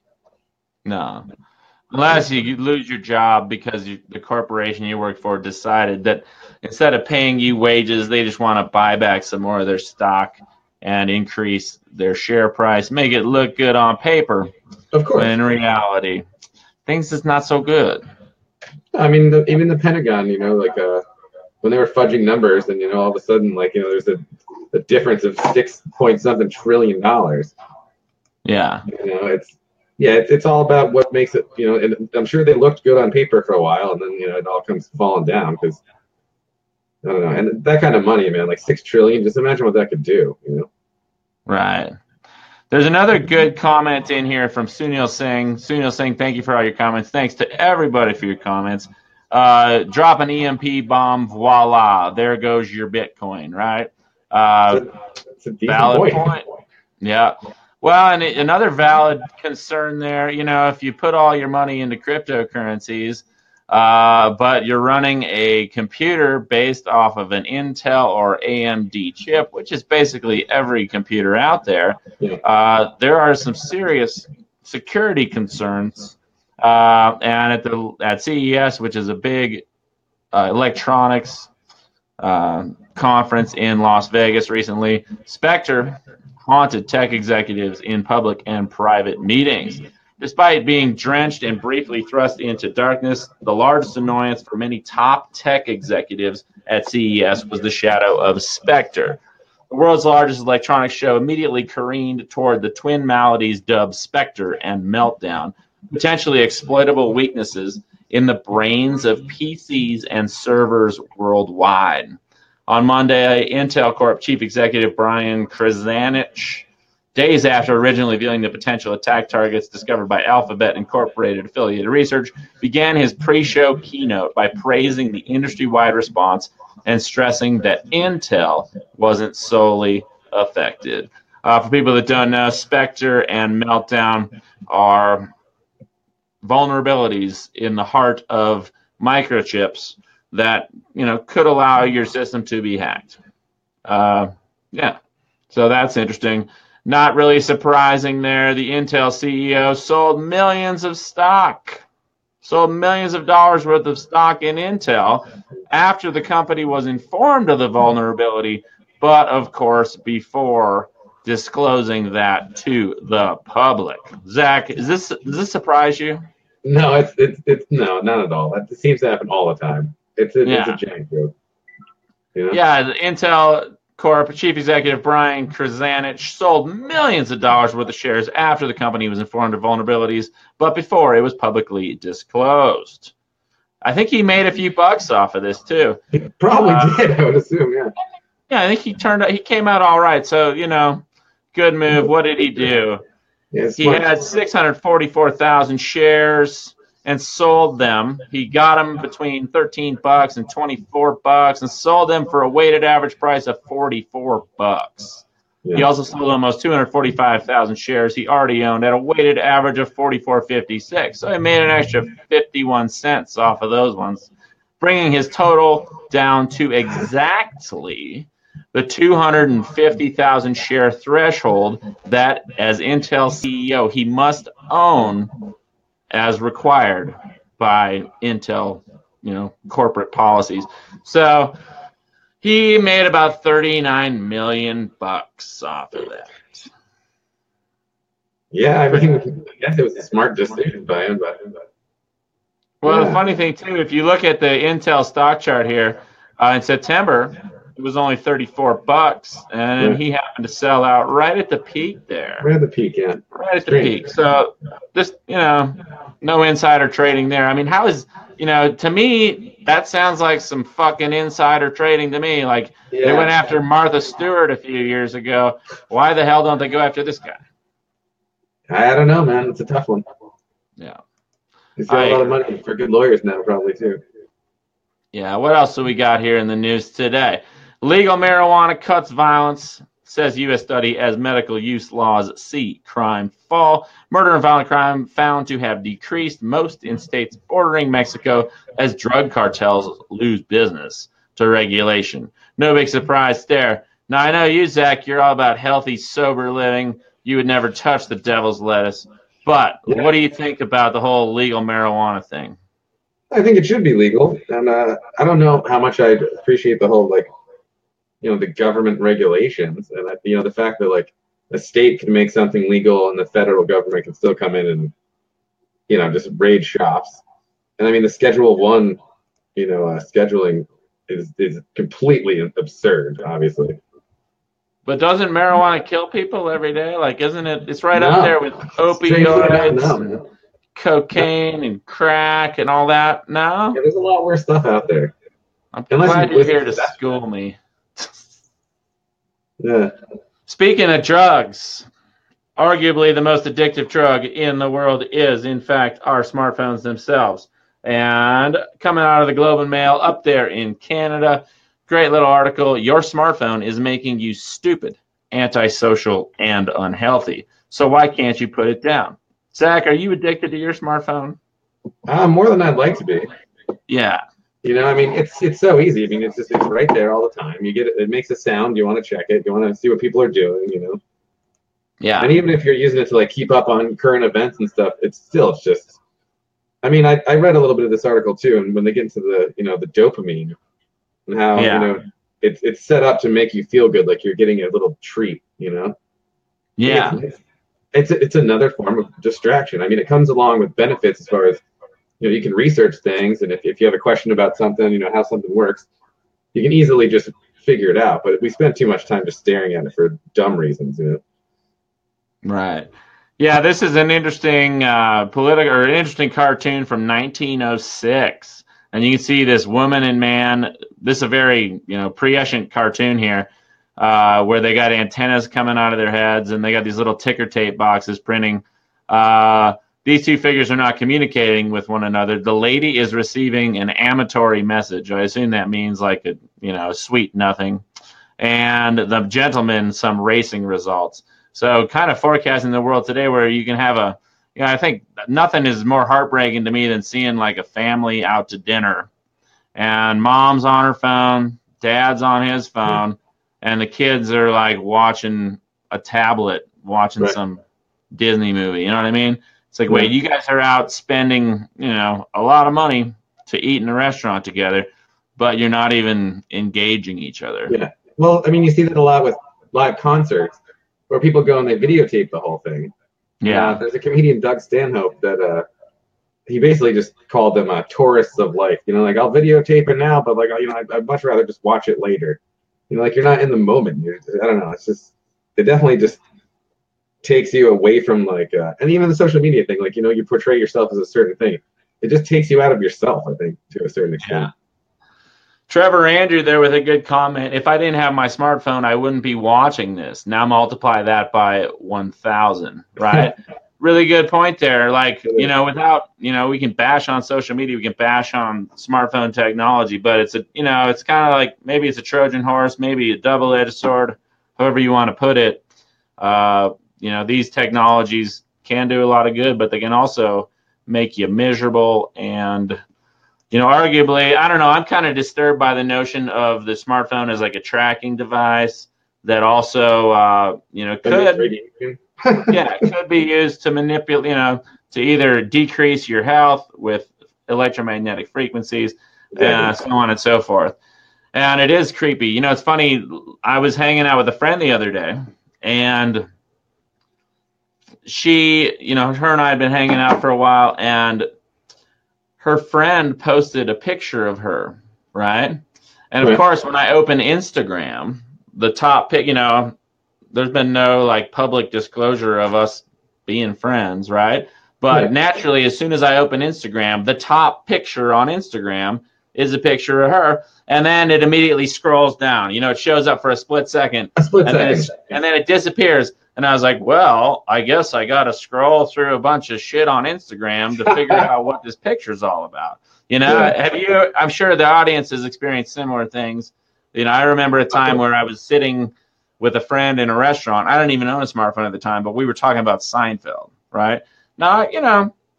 No. Unless you lose your job because the corporation you work for decided that instead of paying you wages, they just want to buy back some more of their stock and increase their share price, make it look good on paper. Of course. When in reality, things is not so good. I mean, even the Pentagon, like when they were fudging numbers, and all of a sudden, like there's a difference of 6 point something trillion dollars. Yeah. It's all about what makes it, and I'm sure they looked good on paper for a while, and then, it all comes falling down because, I don't know. And that kind of money, man, like 6 trillion, just imagine what that could do, Right. There's another good comment in here from Sunil Singh. Sunil Singh, thank you for all your comments. Thanks to everybody for your comments. Drop an EMP bomb, voila, there goes your Bitcoin, right? It's a decent valid point. Yeah. Well, and another valid concern there, if you put all your money into cryptocurrencies, but you're running a computer based off of an Intel or AMD chip, which is basically every computer out there, there are some serious security concerns And at CES, which is a big electronics conference in Las Vegas recently, Spectre haunted tech executives in public and private meetings. Despite being drenched and briefly thrust into darkness, the largest annoyance for many top tech executives at CES was the shadow of Spectre. The world's largest electronics show immediately careened toward the twin maladies dubbed Spectre and Meltdown, potentially exploitable weaknesses in the brains of PCs and servers worldwide. On Monday, Intel Corp chief executive Brian Krzanich, days after originally revealing the potential attack targets discovered by Alphabet Incorporated affiliated research, began his pre-show keynote by praising the industry-wide response and stressing that Intel wasn't solely affected. For people that don't know, Spectre and Meltdown are vulnerabilities in the heart of microchips that could allow your system to be hacked. Yeah, so that's interesting. Not really surprising there. The Intel CEO sold millions of dollars worth of stock in Intel after the company was informed of the vulnerability, but of course before disclosing that to the public. Zach, does this surprise you? No, it's no, not at all. It seems to happen all the time. It's a jank joke. Yeah, the Intel Corp chief executive Brian Krzanich sold millions of dollars worth of shares after the company was informed of vulnerabilities, but before it was publicly disclosed. I think he made a few bucks off of this too. He probably did, I would assume, yeah. Yeah, I think he came out all right. So, good move. What did he do? Yeah, he had 644,000 shares and sold them. He got them between $13 and $24 and sold them for a weighted average price of $44. Yeah. He also sold almost 245,000 shares he already owned at a weighted average of $44.56. So he made an extra 51 cents off of those ones, bringing his total down to exactly the 250,000 share threshold that, as Intel CEO, he must own as required by Intel, corporate policies. So he made about $39 million off of that. Yeah, I guess it was a smart decision by him. Well, the funny thing too, if you look at the Intel stock chart here, in September, it was only $34, and he happened to sell out right at the peak there. Right at the peak, yeah. Right at the peak. So this, no insider trading there. I mean, how is, to me, that sounds like some fucking insider trading to me. Like they went after Martha Stewart a few years ago. Why the hell don't they go after this guy? I don't know, man. It's a tough one. Yeah. He's got a lot of money for good lawyers now, probably, too. Yeah, what else do we got here in the news today? Legal marijuana cuts violence, says U.S. study as medical use laws see crime fall. Murder and violent crime found to have decreased most in states bordering Mexico as drug cartels lose business to regulation. No big surprise there. Now, I know you, Zach, you're all about healthy, sober living. You would never touch the devil's lettuce. But what do you think about the whole legal marijuana thing? I think it should be legal. And I don't know how much I appreciate the whole, the government regulations and the fact that a state can make something legal and the federal government can still come in and just raid shops. And I mean the Schedule 1 scheduling is completely absurd, obviously. But doesn't marijuana kill people every day? Like, isn't it? It's right up there with opioids, and cocaine and crack and all that. No, there's a lot worse stuff out there. I'm glad you're here to school me. Yeah. Speaking of drugs, arguably the most addictive drug in the world is, in fact, our smartphones themselves. And coming out of the Globe and Mail up there in Canada, great little article. Your smartphone is making you stupid, antisocial, and unhealthy. So why can't you put it down? Zach, are you addicted to your smartphone? More than I'd like to be. Yeah. I mean, it's so easy. I mean, it's right there all the time. You get it. It makes a sound. You want to check it. You want to see what people are doing. Yeah. And even if you're using it to keep up on current events and stuff, it's just I mean, I read a little bit of this article too, and when they get into the the dopamine and how Yeah. it's set up to make you feel good, like you're getting a little treat. I think Yeah. it's another form of distraction. I mean, it comes along with benefits as far as you can research things, and if you have a question about something, how something works, you can easily just figure it out. But we spend too much time just staring at it for dumb reasons. Right. Yeah, this is an interesting political or an interesting cartoon from 1906, and you can see this woman and man. This is a very prescient cartoon here, where they got antennas coming out of their heads, and they got these little ticker tape boxes printing. These two figures are not communicating with one another. The lady is receiving an amatory message. I assume that means like a sweet nothing, and the gentleman some racing results. So kind of forecasting the world today where you can have I think nothing is more heartbreaking to me than seeing like a family out to dinner and mom's on her phone, dad's on his phone, and the kids are like watching a tablet, watching Right. some Disney movie. You know what I mean? It's like, Yeah. wait, you guys are out spending, a lot of money to eat in a restaurant together, but you're not even engaging each other. Yeah. Well, I mean, you see that a lot with live concerts where people go and they videotape the whole thing. Yeah. There's a comedian, Doug Stanhope, that he basically just called them tourists of life. Like I'll videotape it now, but like I'd much rather just watch it later. Like you're not in the moment. I don't know. It's just it definitely just takes you away from and even the social media thing. Like you portray yourself as a certain thing. It just takes you out of yourself. I think to a certain extent. Yeah. Trevor Andrew there with a good comment. If I didn't have my smartphone, I wouldn't be watching this. Now multiply that by 1,000, right? Really good point there. Like, without, we can bash on social media, we can bash on smartphone technology, but it's it's kind of like maybe it's a Trojan horse, maybe a double-edged sword, however you want to put it. These technologies can do a lot of good, but they can also make you miserable and arguably, I don't know, I'm kind of disturbed by the notion of the smartphone as like a tracking device that also, could be used to manipulate, to either decrease your health with electromagnetic frequencies, so on and so forth. And it is creepy. It's funny. I was hanging out with a friend the other day, and she, her and I had been hanging out for a while, and her friend posted a picture of her, right? And of course, when I open Instagram, the top pic, there's been no like public disclosure of us being friends, right? But naturally, as soon as I open Instagram, the top picture on Instagram is a picture of her, and then it immediately scrolls down. It shows up for a split second, and then it disappears. And I was like, well, I guess I got to scroll through a bunch of shit on Instagram to figure out what this picture's all about. I'm sure the audience has experienced similar things. I remember a time where I was sitting with a friend in a restaurant. I didn't even own a smartphone at the time, but we were talking about Seinfeld, right? Now,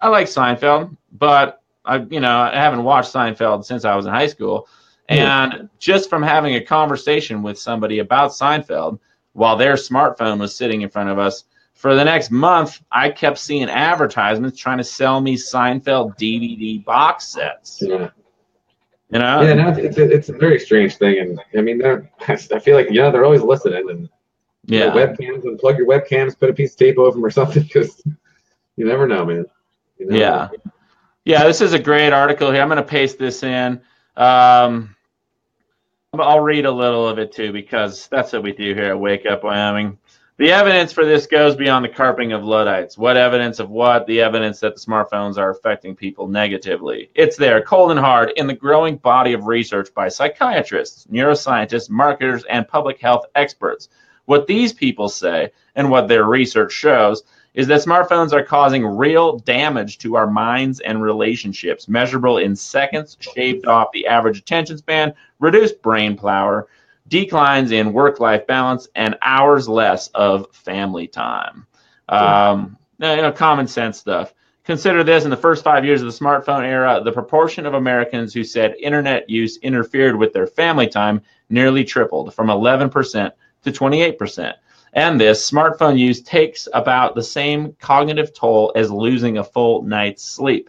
I like Seinfeld, but I haven't watched Seinfeld since I was in high school. And just from having a conversation with somebody about Seinfeld, while their smartphone was sitting in front of us, for the next month, I kept seeing advertisements trying to sell me Seinfeld DVD box sets. Yeah. No, it's a very strange thing, and I mean, I feel like they're always listening, and webcams, unplug your webcams, put a piece of tape over them or something, because you never know, man. Yeah. This is a great article here. I'm going to paste this in. I'll read a little of it too, because that's what we do here at Wake Up Wyoming. The evidence for this goes beyond the carping of Luddites. What evidence of what? The evidence that the smartphones are affecting people negatively. It's there, cold and hard, in the growing body of research by psychiatrists, neuroscientists, marketers, and public health experts. What these people say, and what their research shows, is that smartphones are causing real damage to our minds and relationships, measurable in seconds, shaved off the average attention span, reduced brain power, declines in work-life balance, and hours less of family time. Common sense stuff. Consider this: in the first 5 years of the smartphone era, the proportion of Americans who said internet use interfered with their family time nearly tripled, from 11% to 28%. And this smartphone use takes about the same cognitive toll as losing a full night's sleep.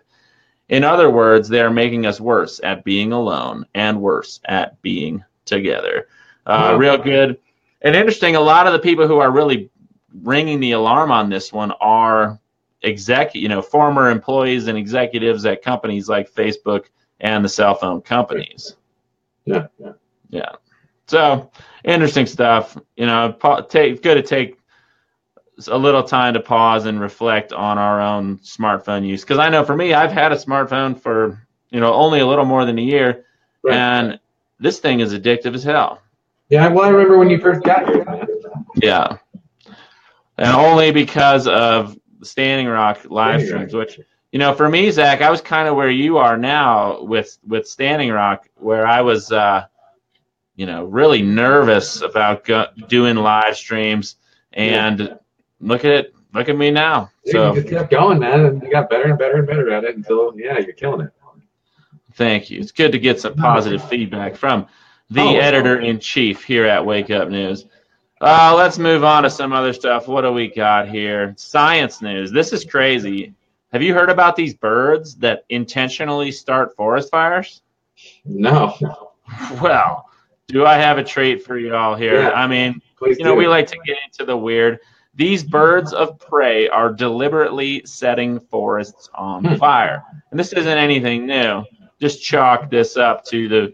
In other words, they are making us worse at being alone and worse at being together. Real good and interesting. A lot of the people who are really ringing the alarm on this one are former employees and executives at companies like Facebook and the cell phone companies. Yeah. So interesting stuff. Good to take a little time to pause and reflect on our own smartphone use. Because I know for me, I've had a smartphone for only a little more than a year, and this thing is addictive as hell. Yeah, well, I remember when you first got yours, man. Yeah, and only because of Standing Rock live streams, which for me, Zach, I was kind of where you are now with Standing Rock, where I was really nervous about doing live streams, and look at me now. Dude, so you just kept going, man, and you got better and better and better at it until you're killing it. Thank you. It's good to get some positive feedback from the editor-in-chief here at Wake Up News. Let's move on to some other stuff. What do we got here? Science news. This is crazy. Have you heard about these birds that intentionally start forest fires? No. Well, do I have a treat for you all here? Yeah, I mean, do. We like to get into the weird. These birds of prey are deliberately setting forests on fire. And this isn't anything new. Just chalk this up to the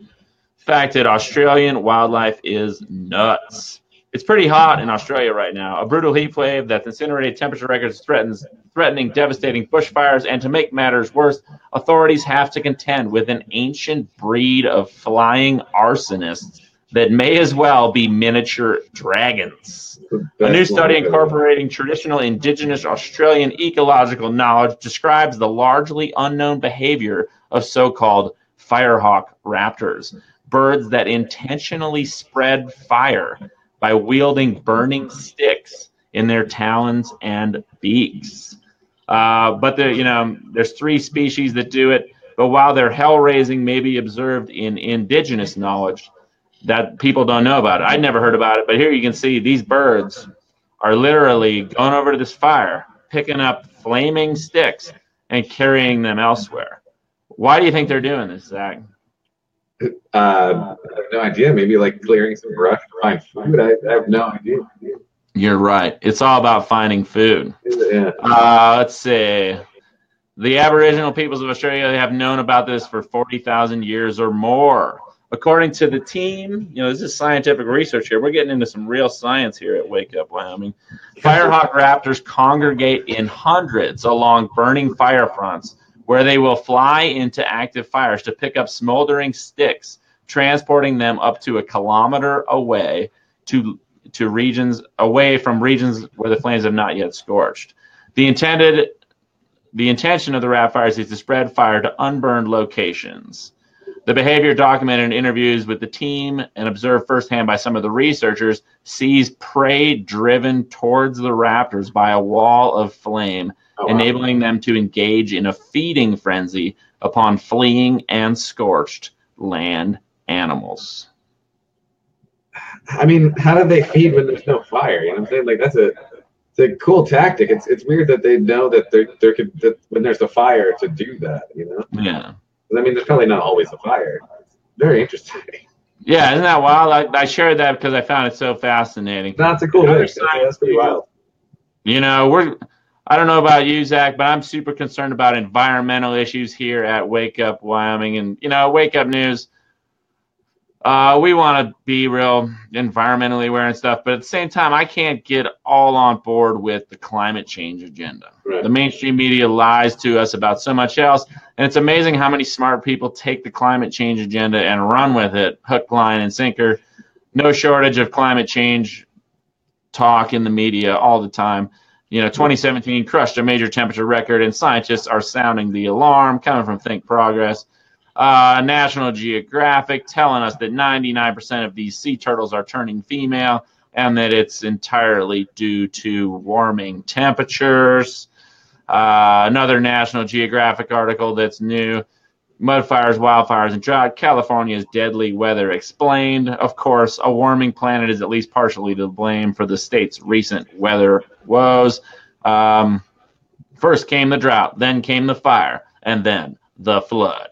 fact that Australian wildlife is nuts. It's pretty hot in Australia right now. A brutal heat wave that's incinerated temperature records threatening devastating bushfires. And to make matters worse, authorities have to contend with an ancient breed of flying arsonists that may as well be miniature dragons. A new study incorporating traditional indigenous Australian ecological knowledge describes the largely unknown behavior of so-called firehawk raptors, birds that intentionally spread fire by wielding burning sticks in their talons and beaks. But there's 3 species that do it. But while their hell-raising may be observed in indigenous knowledge, that people don't know about it. I'd never heard about it, but here you can see these birds are literally going over to this fire, picking up flaming sticks and carrying them elsewhere. Why do you think they're doing this, Zach? I have no idea. Maybe like clearing some brush to find food. I have no idea. You're right. It's all about finding food. Yeah. Let's see. The Aboriginal peoples of Australia have known about this for 40,000 years or more. According to the team, this is scientific research here. We're getting into some real science here at Wake Up Wyoming. Firehawk raptors congregate in hundreds along burning fire fronts, where they will fly into active fires to pick up smoldering sticks, transporting them up to 1 kilometer away to regions away from regions where the flames have not yet scorched. The intention of the rat fires is to spread fire to unburned locations. The behavior documented in interviews with the team and observed firsthand by some of the researchers sees prey driven towards the raptors by a wall of flame, enabling them to engage in a feeding frenzy upon fleeing and scorched land animals. I mean, how do they feed when there's no fire? You know what I'm saying? Like it's a cool tactic. It's weird that they know that that when there's a fire to do that. Yeah. I mean, there's probably not always a fire. It's very interesting. Yeah, isn't that wild? I shared that because I found it so fascinating. That's a cool thing. That's pretty wild. I don't know about you, Zach, but I'm super concerned about environmental issues here at Wake Up Wyoming. And, Wake Up News, we want to be real environmentally aware and stuff. But at the same time, I can't get all on board with the climate change agenda. Right. The mainstream media lies to us about so much else. And it's amazing how many smart people take the climate change agenda and run with it, hook, line, and sinker. No shortage of climate change talk in the media all the time. 2017 crushed a major temperature record, and scientists are sounding the alarm coming from Think Progress. National Geographic telling us that 99% of these sea turtles are turning female and that it's entirely due to warming temperatures. Another National Geographic article that's new. Mud fires, wildfires, and drought. California's deadly weather explained. Of course, a warming planet is at least partially to blame for the state's recent weather woes. First came the drought, then came the fire, and then the flood.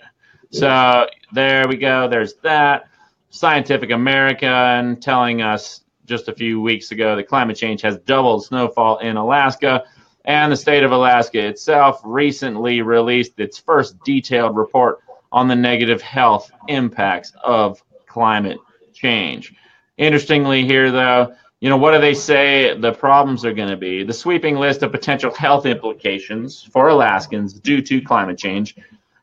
So there we go. There's that. Scientific American telling us just a few weeks ago that climate change has doubled snowfall in Alaska. And the state of Alaska itself recently released its first detailed report on the negative health impacts of climate change. Interestingly here, though, what do they say the problems are going to be? The sweeping list of potential health implications for Alaskans due to climate change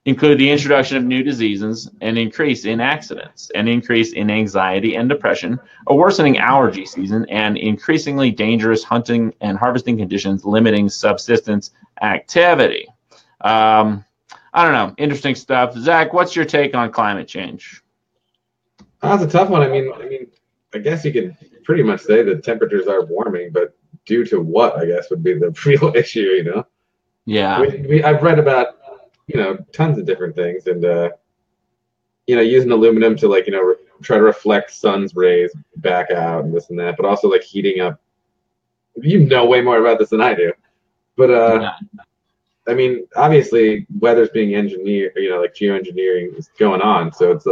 include the introduction of new diseases, an increase in accidents, an increase in anxiety and depression, a worsening allergy season, and increasingly dangerous hunting and harvesting conditions limiting subsistence activity. I don't know. Interesting stuff. Zach, what's your take on climate change? That's a tough one. I mean, I guess you could pretty much say that temperatures are warming, but due to what, I guess, would be the real issue, Yeah. I've read about, tons of different things, and, using aluminum to, try to reflect sun's rays back out and this and that, but also, heating up. You know way more about this than I do. But, I mean, obviously, weather's being engineered, geoengineering is going on, so it's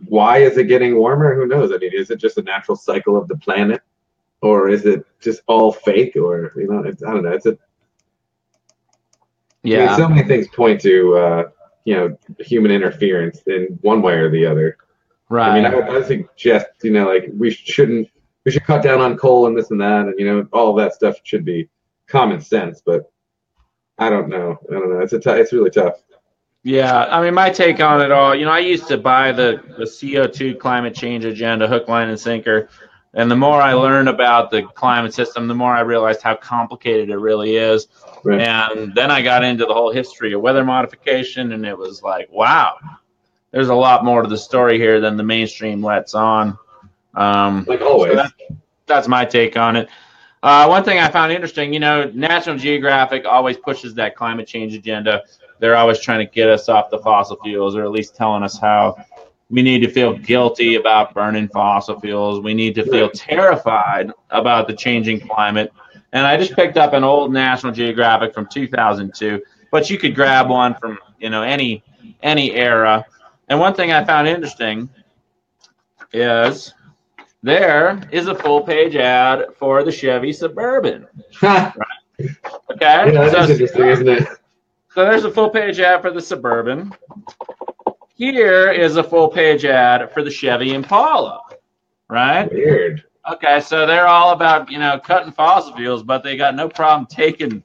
why is it getting warmer? Who knows? I mean, is it just a natural cycle of the planet, or is it just all fake? Or I don't know. So many things point to human interference in one way or the other. Right. I mean, I would suggest we should cut down on coal and this and that, and all of that stuff should be common sense. But I don't know. It's really tough. Yeah, I mean, my take on it all, I used to buy the CO2 climate change agenda, hook, line, and sinker. And the more I learned about the climate system, the more I realized how complicated it really is. Right. And then I got into the whole history of weather modification, and it was wow, there's a lot more to the story here than the mainstream lets on. Always. So that's my take on it. One thing I found interesting, National Geographic always pushes that climate change agenda. They're always trying to get us off the fossil fuels, or at least telling us how we need to feel guilty about burning fossil fuels. We need to feel terrified about the changing climate. And I just picked up an old National Geographic from 2002, but you could grab one from any era. And one thing I found interesting is there is a full-page ad for the Chevy Suburban. Right? Okay. Yeah, that's interesting, isn't it? So there's a full-page ad for the Suburban. Here is a full-page ad for the Chevy Impala, right? Weird. Okay, so they're all about, cutting fossil fuels, but they got no problem taking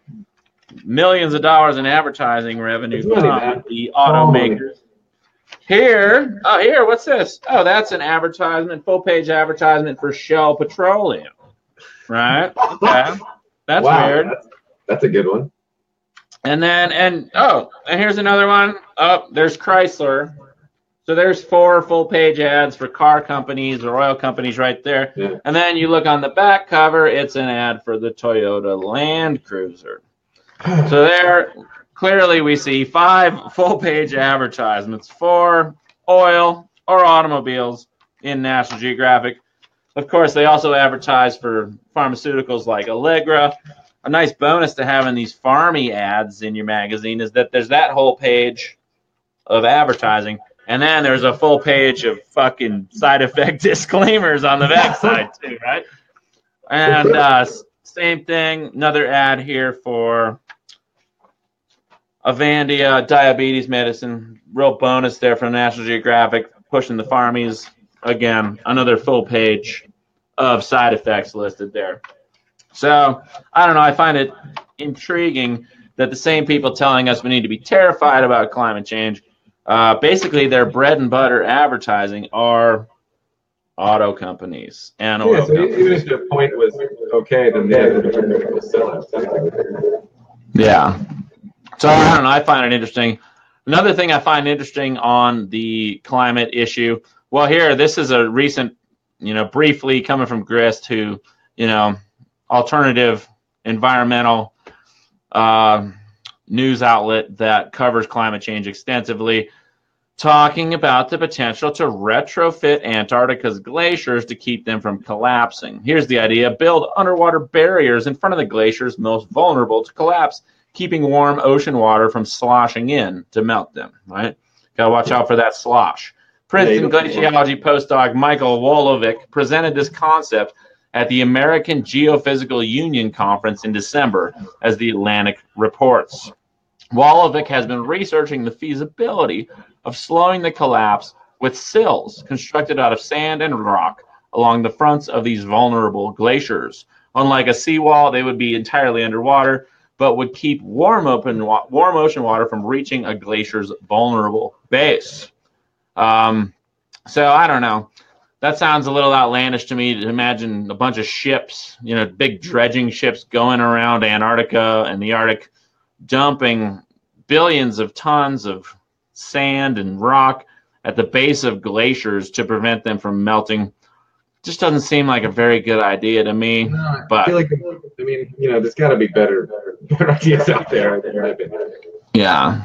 millions of dollars in advertising revenue from the automakers. Here, what's this? Oh, that's an advertisement, full-page advertisement for Shell Petroleum, right? Okay, that's weird. That's a good one. And then, and here's another one. Oh, there's Chrysler. So there's 4 full-page ads for car companies or oil companies right there. Yeah. And then you look on the back cover, it's an ad for the Toyota Land Cruiser. So there, clearly we see 5 full-page advertisements for oil or automobiles in National Geographic. Of course, they also advertise for pharmaceuticals like Allegra. A nice bonus to having these farmy ads in your magazine is that there's that whole page of advertising, and then there's a full page of fucking side effect disclaimers on the backside too, right? And same thing, another ad here for Avandia diabetes medicine. Real bonus there from National Geographic, pushing the farmies. Again, another full page of side effects listed there. So, I don't know, I find it intriguing that the same people telling us we need to be terrified about climate change, basically their bread and butter advertising are auto companies and oil companies. Even if the point was okay, then they're selling something. Yeah. So, I don't know, I find it interesting. Another thing I find interesting on the climate issue, well, here, this is a recent, briefly coming from Grist, who, alternative environmental news outlet that covers climate change extensively, talking about the potential to retrofit Antarctica's glaciers to keep them from collapsing. Here's the idea: build underwater barriers in front of the glaciers most vulnerable to collapse. keeping warm ocean water from sloshing in to melt them, right? Got to watch out for that slosh. Princeton glaciology postdoc Michael Wolovic presented this concept at the American Geophysical Union Conference in December, as the Atlantic reports. Wolovic has been researching the feasibility of slowing the collapse with sills constructed out of sand and rock along the fronts of these vulnerable glaciers. Unlike a seawall, they would be entirely underwater, but would keep warm ocean water from reaching a glacier's vulnerable base. So I don't know. That sounds a little outlandish to me, to imagine a bunch of ships, big dredging ships going around Antarctica and the Arctic, dumping billions of tons of sand and rock at the base of glaciers to prevent them from melting. Just doesn't seem like a very good idea to me. No, but I feel like, there's got to be better ideas out there. Yeah.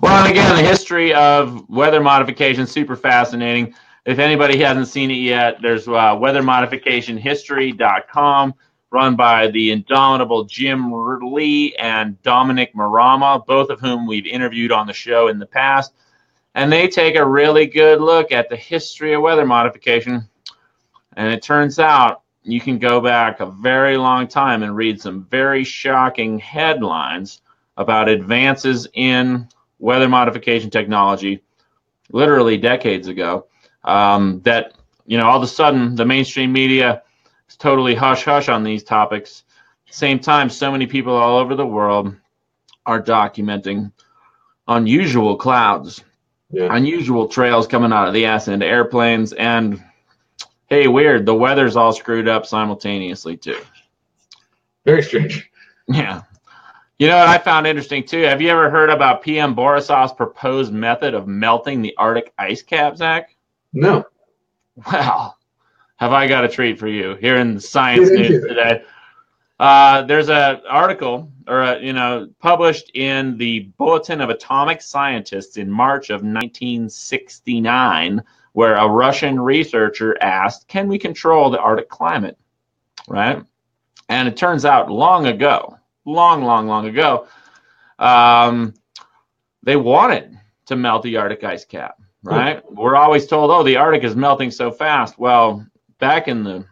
Well, and again, the history of weather modification is super fascinating. If anybody hasn't seen it yet, there's weathermodificationhistory.com, run by the indomitable Jim Lee and Dominic Marama, both of whom we've interviewed on the show in the past. And they take a really good look at the history of weather modification. And it turns out you can go back a very long time and read some very shocking headlines about advances in weather modification technology literally decades ago, that, all of a sudden the mainstream media is totally hush-hush on these topics. At the same time, so many people all over the world are documenting unusual clouds, unusual trails coming out of the ass into airplanes, and hey, weird, the weather's all screwed up simultaneously too. Very strange. Yeah. You know what I found interesting too? Have you ever heard about PM Borisov's proposed method of melting the Arctic ice cap, Zach? No. Well, have I got a treat for you here in the Science News today? There's an article, published in the Bulletin of Atomic Scientists in March of 1969, where a Russian researcher asked, "Can we control the Arctic climate?" Right? And it turns out long ago, they wanted to melt the Arctic ice cap, right? We're always told, oh, the Arctic is melting so fast. Well, back from the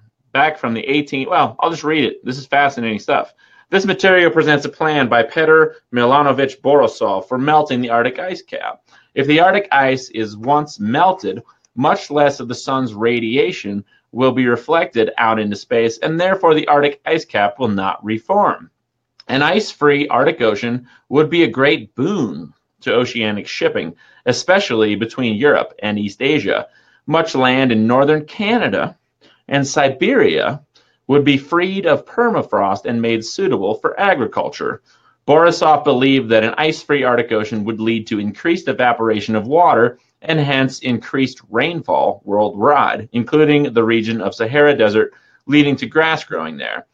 18th, I'll just read it. This is fascinating stuff. This material presents a plan by Petr Milanovich Borisov for melting the Arctic ice cap. If the Arctic ice is once melted, much less of the sun's radiation will be reflected out into space, and therefore the Arctic ice cap will not reform. An ice-free Arctic Ocean would be a great boon to oceanic shipping, especially between Europe and East Asia. Much land in northern Canada and Siberia would be freed of permafrost and made suitable for agriculture. Borisov believed that an ice-free Arctic Ocean would lead to increased evaporation of water and hence increased rainfall worldwide, including the region of Sahara Desert, leading to grass growing there.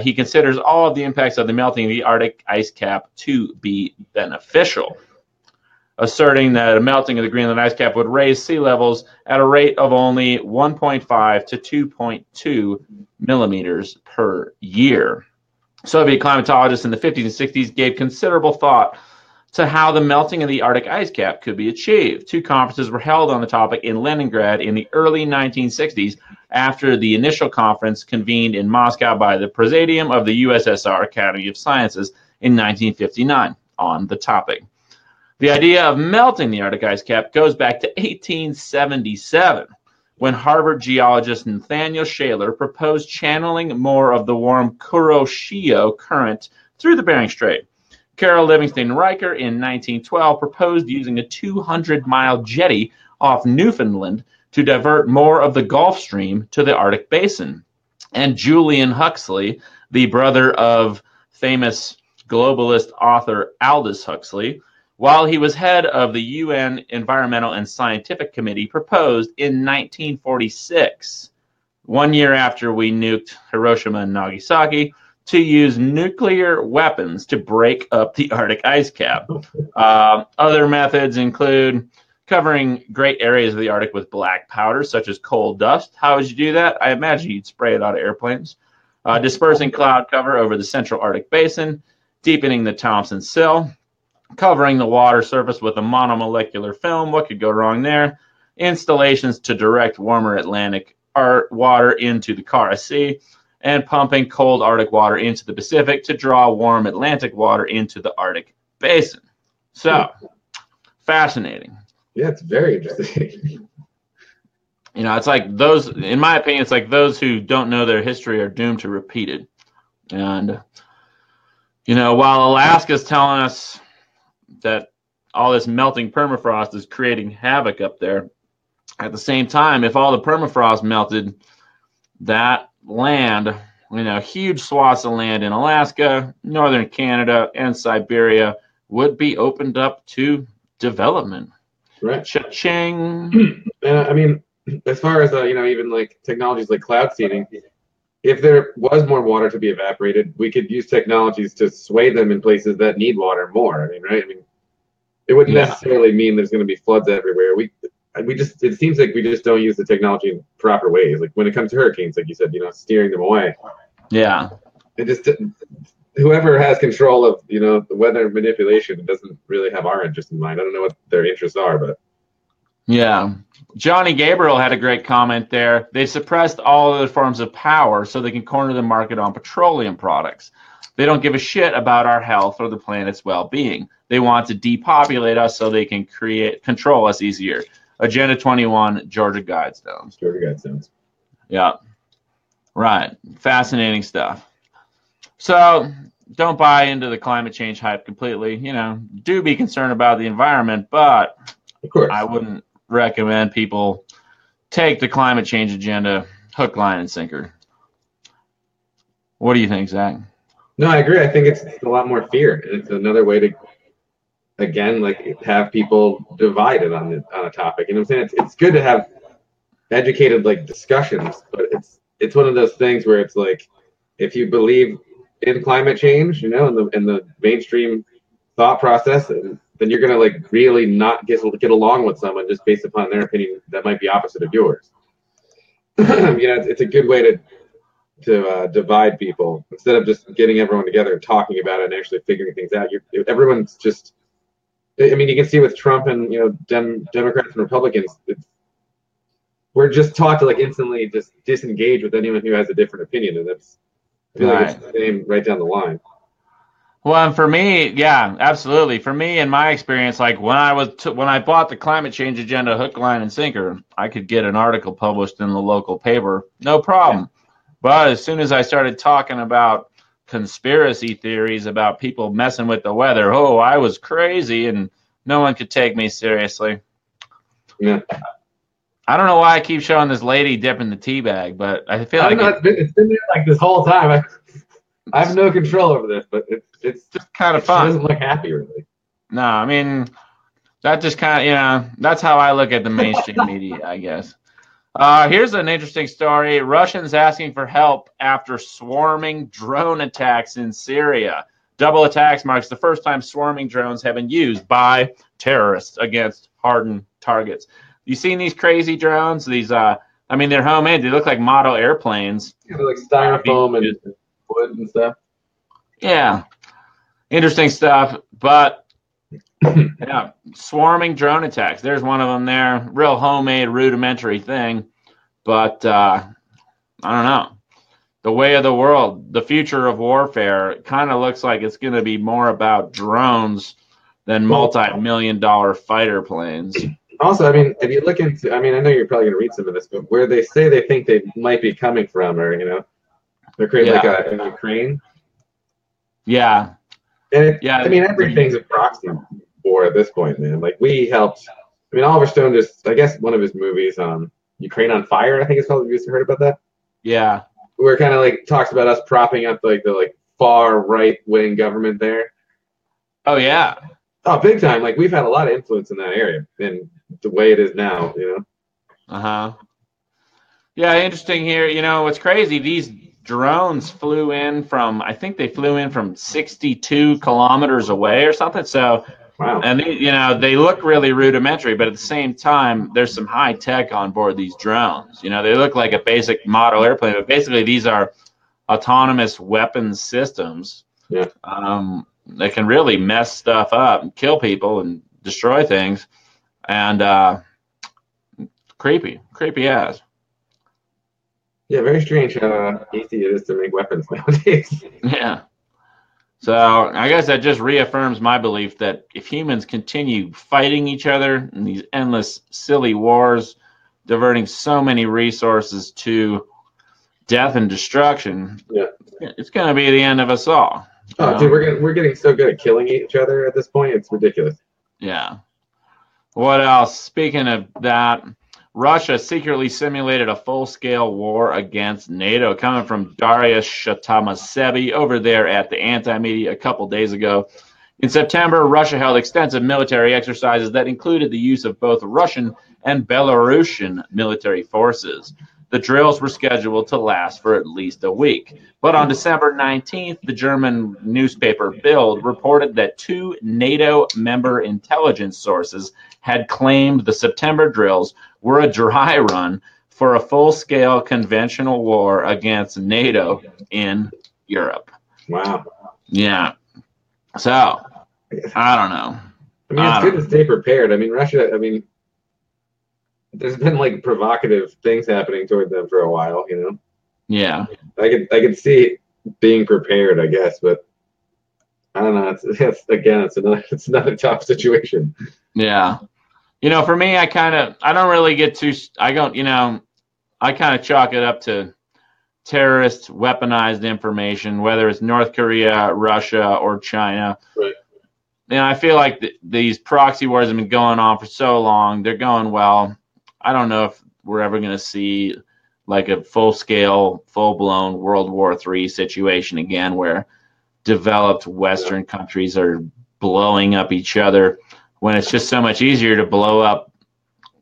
He considers all of the impacts of the melting of the Arctic ice cap to be beneficial, asserting that a melting of the Greenland ice cap would raise sea levels at a rate of only 1.5 to 2.2 millimeters per year. Soviet climatologists in the 50s and 60s gave considerable thought to how the melting of the Arctic ice cap could be achieved. Two conferences were held on the topic in Leningrad in the early 1960s after the initial conference convened in Moscow by the Presidium of the USSR Academy of Sciences in 1959 on the topic. The idea of melting the Arctic ice cap goes back to 1877, when Harvard geologist Nathaniel Shaler proposed channeling more of the warm Kuroshio current through the Bering Strait. Carol Livingston Riker in 1912 proposed using a 200-mile jetty off Newfoundland to divert more of the Gulf Stream to the Arctic Basin. And Julian Huxley, the brother of famous globalist author Aldous Huxley, while he was head of the UN Environmental and Scientific Committee, proposed in 1946, 1 year after we nuked Hiroshima and Nagasaki, to use nuclear weapons to break up the Arctic ice cap. Other methods include covering great areas of the Arctic with black powder, such as coal dust. How would you do that? I imagine you'd spray it out of airplanes. Dispersing cloud cover over the central Arctic basin, deepening the Thompson sill, covering the water surface with a monomolecular film. What could go wrong there? Installations to direct warmer Atlantic water into the Kara Sea, and pumping cold Arctic water into the Pacific to draw warm Atlantic water into the Arctic basin. So, fascinating. Yeah, it's very interesting. You know, it's like those, in my opinion, it's like those who don't know their history are doomed to repeat it. And, you know, while Alaska's telling us that all this melting permafrost is creating havoc up there, at the same time, if all the permafrost melted, that land, you know, huge swaths of land in Alaska, northern Canada, and Siberia would be opened up to development. Right. Cha-ching. And I mean, as far as you know, even like technologies like cloud seeding, if there was more water to be evaporated, we could use technologies to sway them in places that need water more. I mean, right? I mean, it wouldn't necessarily mean there's going to be floods everywhere. We just, it seems like we just don't use the technology in proper ways. Like when it comes to hurricanes, like you said, you know, steering them away. Yeah. It just, whoever has control of, you know, the weather manipulation doesn't really have our interest in mind. I don't know what their interests are, but. Yeah. Johnny Gabriel had a great comment there. They suppressed all other forms of power so they can corner the market on petroleum products. They don't give a shit about our health or the planet's well-being. They want to depopulate us so they can control us easier. Agenda 21, Georgia Guidestones. Georgia Guidestones. Yeah. Right. Fascinating stuff. So don't buy into the climate change hype completely. You know, do be concerned about the environment, but of course, I wouldn't recommend people take the climate change agenda hook, line, and sinker. What do you think, Zach? No, I agree. I think it's a lot more fear. It's another way to, again, like have people divided on a topic. You know what I'm saying? It's good to have educated like discussions, but it's one of those things where it's like, if you believe in climate change, you know, in the mainstream thought process, then you're gonna like really not get along with someone just based upon their opinion that might be opposite of yours. You know, it's a good way to divide people instead of just getting everyone together and talking about it and actually figuring things out. Everyone's just, I mean, you can see with Trump and, you know, Democrats and Republicans, we're just taught to like instantly just disengage with anyone who has a different opinion, and that's, I feel like it's the same right down the line. Well, and for me, yeah, absolutely. For me, in my experience, like when I bought the climate change agenda hook, line, and sinker, I could get an article published in the local paper, no problem. Yeah. But as soon as I started talking about conspiracy theories about people messing with the weather, oh, I was crazy, and no one could take me seriously. Yeah. I don't know why I keep showing this lady dipping the tea bag, but I feel like it's been there like this whole time. I have no control over this, but it's just kind of fun. She doesn't look happy, really. No, I mean, that just kind of, you know, that's how I look at the mainstream media, I guess. Here's an interesting story. Russians asking for help after swarming drone attacks in Syria. Double attacks marks the first time swarming drones have been used by terrorists against hardened targets. You seen these crazy drones? These, I mean, they're homemade. They look like model airplanes. Yeah, they're like styrofoam and wood and stuff. Yeah, interesting stuff. But yeah, swarming drone attacks. There's one of them there. Real homemade, rudimentary thing. But I don't know. The way of the world, the future of warfare, kind of looks like it's going to be more about drones than multi-million-dollar fighter planes. Also, I mean, if you look into, I mean, I know you're probably going to read some of this, but where they say they think they might be coming from, or, you know, they're creating like in Ukraine. Yeah. And I mean, everything's a proxy war at this point, man. Like, we helped, I mean, Oliver Stone just, I guess one of his movies, Ukraine on Fire, I think it's called. Have you heard about that? Yeah. Where it kind of like talks about us propping up like the far right wing government there. Oh, yeah. Oh, big time. Like, we've had a lot of influence in that area and the way it is now, you know? Uh-huh. Yeah, interesting here. You know, what's crazy, these drones flew in from, I think they flew in from 62 kilometers away or something. So, wow. And, you know, they look really rudimentary, but at the same time, there's some high tech on board these drones. You know, they look like a basic model airplane, but basically these are autonomous weapons systems. Yeah. they can really mess stuff up and kill people and destroy things. And creepy ass. Yeah, very strange how easy it is to make weapons nowadays. Yeah. So I guess that just reaffirms my belief that if humans continue fighting each other in these endless, silly wars, diverting so many resources to death and destruction, Yeah. it's going to be the end of us all. Oh, dude, we're getting so good at killing each other at this point. It's ridiculous. Yeah. What else? Speaking of that, Russia secretly simulated a full-scale war against NATO, coming from Darius Shatamasebi over there at the Anti-Media a couple days ago. In September, Russia held extensive military exercises that included the use of both Russian and Belarusian military forces. The drills were scheduled to last for at least a week. But on December 19th, the German newspaper Bild reported that 2 NATO member intelligence sources had claimed the September drills were a dry run for a full-scale conventional war against NATO in Europe. Wow. Yeah. So, I don't know. I mean, it's good to stay prepared. I mean, Russia, there's been like provocative things happening toward them for a while, you know? Yeah. I could see being prepared, I guess, but I don't know. It's another tough situation. Yeah. For me, I don't really get too, I kind of chalk it up to terrorist weaponized information, whether it's North Korea, Russia, or China. Right. I feel like these proxy wars have been going on for so long. They're going well. I don't know if we're ever going to see like a full-scale, full-blown World War III situation again where developed Western countries are blowing up each other when it's just so much easier to blow up,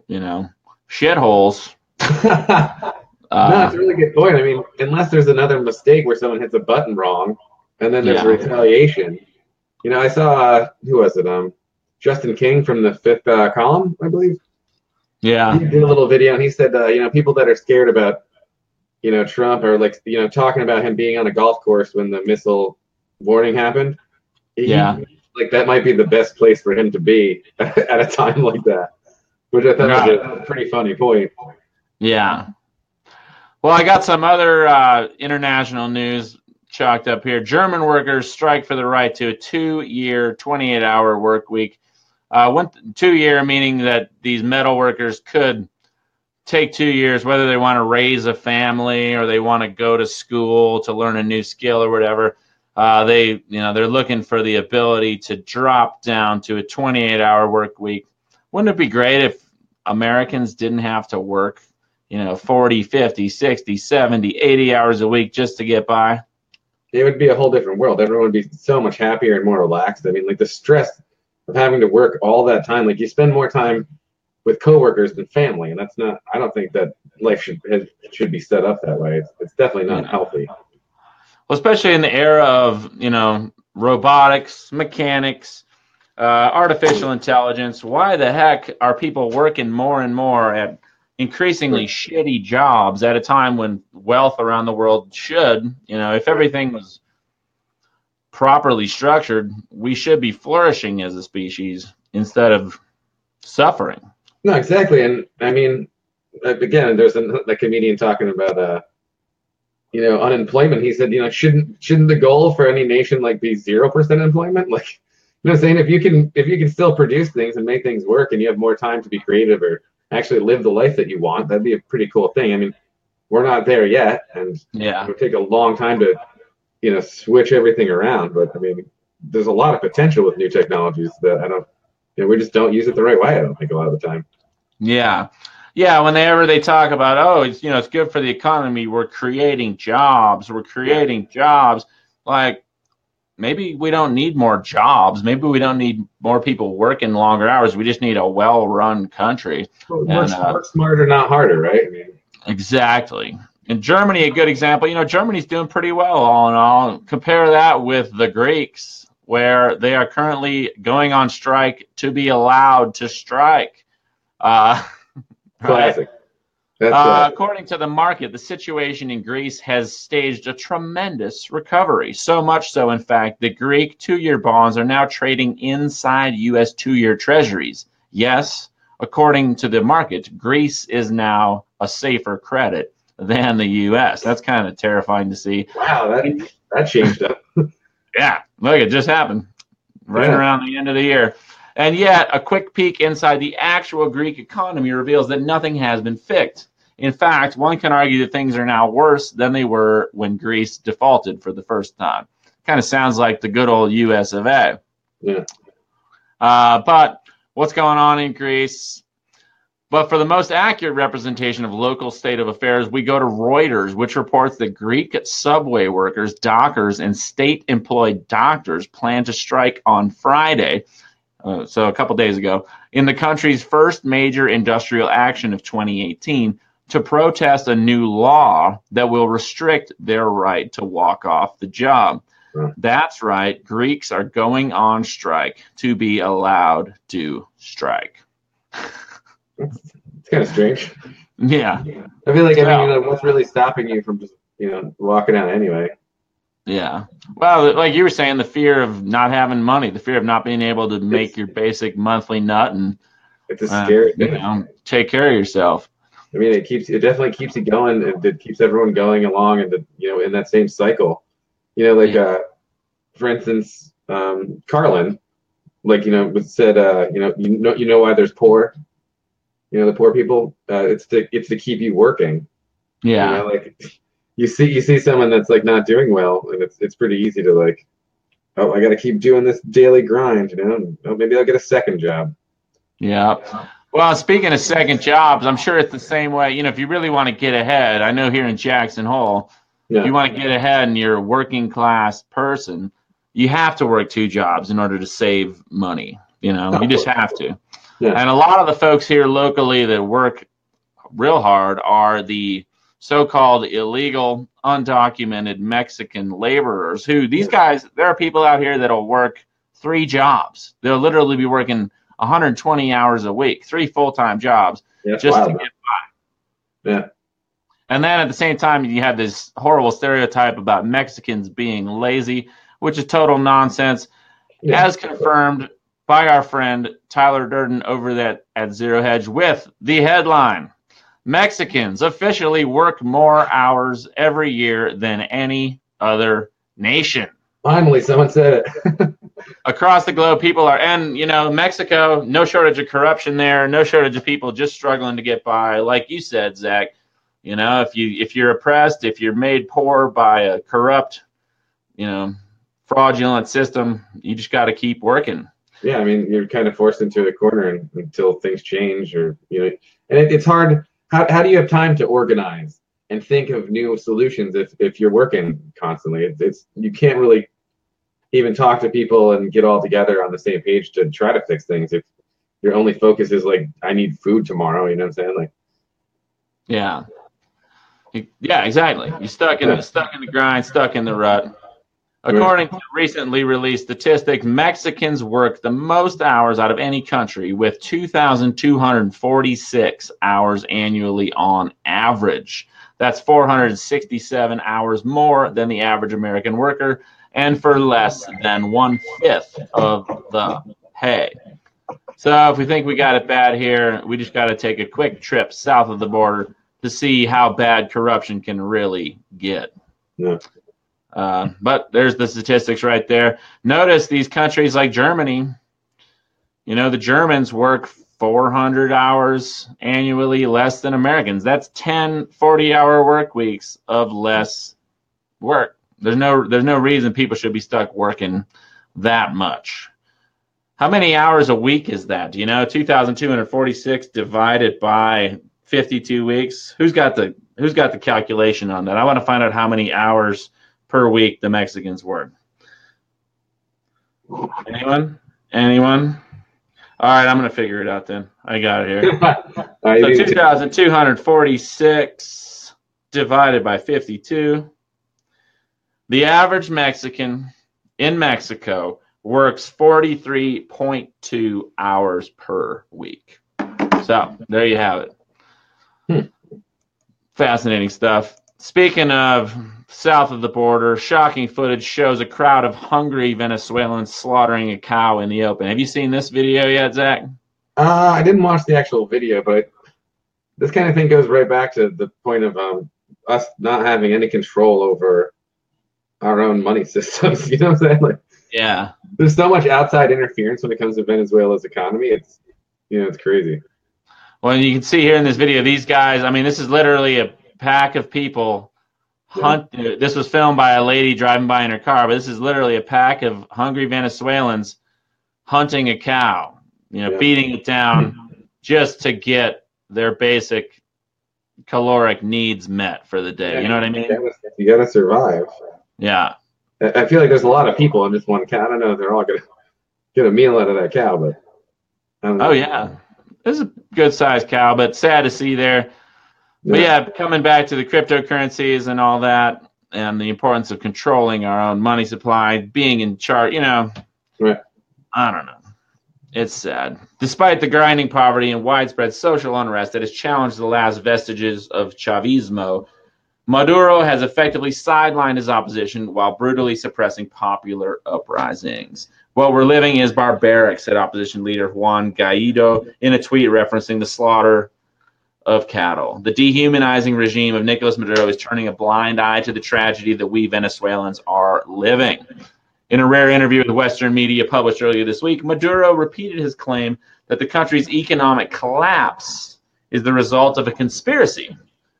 shitholes. No, it's a really good point. I mean, unless there's another mistake where someone hits a button wrong, and then there's retaliation. I saw who was it? Justin King from the Fifth Column, I believe. Yeah. He did a little video, and he said, people that are scared about, Trump or like, talking about him being on a golf course when the missile warning happened. Like that might be the best place for him to be at a time like that, which I thought was a pretty funny point. Yeah. Well, I got some other international news chalked up here. German workers strike for the right to a 2-year, 28-hour work week. 2-year meaning that these metal workers could take 2 years, whether they want to raise a family or they want to go to school to learn a new skill or whatever. They're looking for the ability to drop down to a 28-hour work week. Wouldn't it be great if Americans didn't have to work 40, 50, 60, 70, 80 hours a week just to get by? It would be a whole different world. Everyone would be so much happier and more relaxed. I mean, like the stress of having to work all that time, like you spend more time with coworkers than family, and that's not. I don't think that life should be set up that way. It's definitely not healthy. Well, especially in the era of robotics, mechanics, artificial intelligence. Why the heck are people working more and more at increasingly shitty jobs at a time when wealth around the world should, if everything was properly structured, we should be flourishing as a species instead of suffering. No, exactly. And I mean, again, there's a comedian talking about, unemployment. He said, shouldn't the goal for any nation like be 0% employment? Like, saying if you can still produce things and make things work and you have more time to be creative or actually live the life that you want, that'd be a pretty cool thing. I mean, we're not there yet, and it would take a long time to, switch everything around. But I mean, there's a lot of potential with new technologies that we just don't use it the right way. I don't think a lot of the time. Yeah. Whenever they talk about, it's good for the economy. We're creating jobs. Like, maybe we don't need more jobs. Maybe we don't need more people working longer hours. We just need a well-run country. Work smarter, not harder, right? I mean, exactly. In Germany, a good example, Germany's doing pretty well all in all. Compare that with the Greeks, where they are currently going on strike to be allowed to strike. Classic. According to the market, the situation in Greece has staged a tremendous recovery. So much so, in fact, the Greek 2-year bonds are now trading inside U.S. 2-year treasuries. Yes, according to the market, Greece is now a safer credit than the U.S. That's kind of terrifying to see. Wow, that changed up. Yeah, look, it just happened around the end of the year. And yet, a quick peek inside the actual Greek economy reveals that nothing has been fixed. In fact, one can argue that things are now worse than they were when Greece defaulted for the first time. Kind of sounds like the good old US of A. Yeah. But what's going on in Greece? But for the most accurate representation of local state of affairs, we go to Reuters, which reports that Greek subway workers, dockers, and state-employed doctors plan to strike on Friday, so a couple days ago, in the country's first major industrial action of 2018 to protest a new law that will restrict their right to walk off the job. That's right, Greeks are going on strike to be allowed to strike. It's kind of strange. Yeah. I feel like, what's really stopping you from just, walking out anyway? Yeah. Well, like you were saying, the fear of not having money, the fear of not being able to make your basic monthly nut and it's a scary thing. Take care of yourself. I mean, it definitely keeps you going. It keeps everyone going along, and in that same cycle. For instance, Carlin, said, you know why there's poor. The poor people. It's to keep you working. Yeah. You see someone that's not doing well, and it's pretty easy to I got to keep doing this daily grind. Maybe I'll get a second job. Yeah. Well, speaking of second jobs, I'm sure it's the same way. If you really want to get ahead, I know here in Jackson Hole, if you want to get ahead and you're a working class person, you have to work 2 jobs in order to save money. You just have to. Yeah. And a lot of the folks here locally that work real hard are the so-called illegal, undocumented Mexican laborers who these guys, there are people out here that'll work 3 jobs. They'll literally be working 120 hours a week, 3 full-time jobs just to get by. Yeah. And then at the same time, you have this horrible stereotype about Mexicans being lazy, which is total nonsense, as confirmed by our friend Tyler Durden over at Zero Hedge with the headline, Mexicans officially work more hours every year than any other nation. Finally, someone said it. Across the globe, people are, and Mexico, no shortage of corruption there, no shortage of people just struggling to get by. Like you said, Zach, if you're oppressed, if you're made poor by a corrupt, fraudulent system, you just got to keep working. Yeah, I mean, you're kind of forced into a corner until things change, or and it's hard. How do you have time to organize and think of new solutions if you're working constantly? You can't really even talk to people and get all together on the same page to try to fix things if your only focus is I need food tomorrow. You know what I'm saying? Yeah, exactly. You're stuck in the grind, stuck in the rut. According to recently released statistics, Mexicans work the most hours out of any country, with 2,246 hours annually on average. That's 467 hours more than the average American worker, and for less than 1/5 of the pay. So if we think we got it bad here, we just got to take a quick trip south of the border to see how bad corruption can really get. Yeah. But there's the statistics right there. Notice these countries like Germany, the Germans work 400 hours annually less than Americans. That's 10 40-hour work weeks of less work. There's no reason people should be stuck working that much. How many hours a week is that? 2,246 divided by 52 weeks. Who's got the calculation on that? I want to find out how many hours per week the Mexicans work. Anyone? All right, I'm going to figure it out then. I got it here. So 2,246 divided by 52. The average Mexican in Mexico works 43.2 hours per week. So there you have it. Fascinating stuff. Speaking of south of the border, shocking footage shows a crowd of hungry Venezuelans slaughtering a cow in the open. Have you seen this video yet, Zach? I didn't watch the actual video, but this kind of thing goes right back to the point of us not having any control over our own money systems. You know what I'm saying? Like, yeah, there's so much outside interference when it comes to Venezuela's economy. It's crazy. Well, you can see here in this video, these guys, I mean, this is literally a pack of people This was filmed by a lady driving by in her car, but this is literally a pack of hungry Venezuelans hunting a cow, beating it down just to get their basic caloric needs met for the day. You know what I mean? You gotta survive. Yeah. I feel like there's a lot of people on just one cow. I don't know if they're all gonna get a meal out of that cow, but I don't know. Oh yeah, this is a good sized cow, but sad to see there. But yeah, coming back to the cryptocurrencies and all that, and the importance of controlling our own money supply, being in charge, Right. I don't know. It's sad. Despite the grinding poverty and widespread social unrest that has challenged the last vestiges of Chavismo, Maduro has effectively sidelined his opposition while brutally suppressing popular uprisings. What we're living is barbaric, said opposition leader Juan Guaido in a tweet referencing the slaughter of cattle. The dehumanizing regime of Nicolas Maduro is turning a blind eye to the tragedy that we Venezuelans are living. In a rare interview with Western media published earlier this week, Maduro repeated his claim that the country's economic collapse is the result of a conspiracy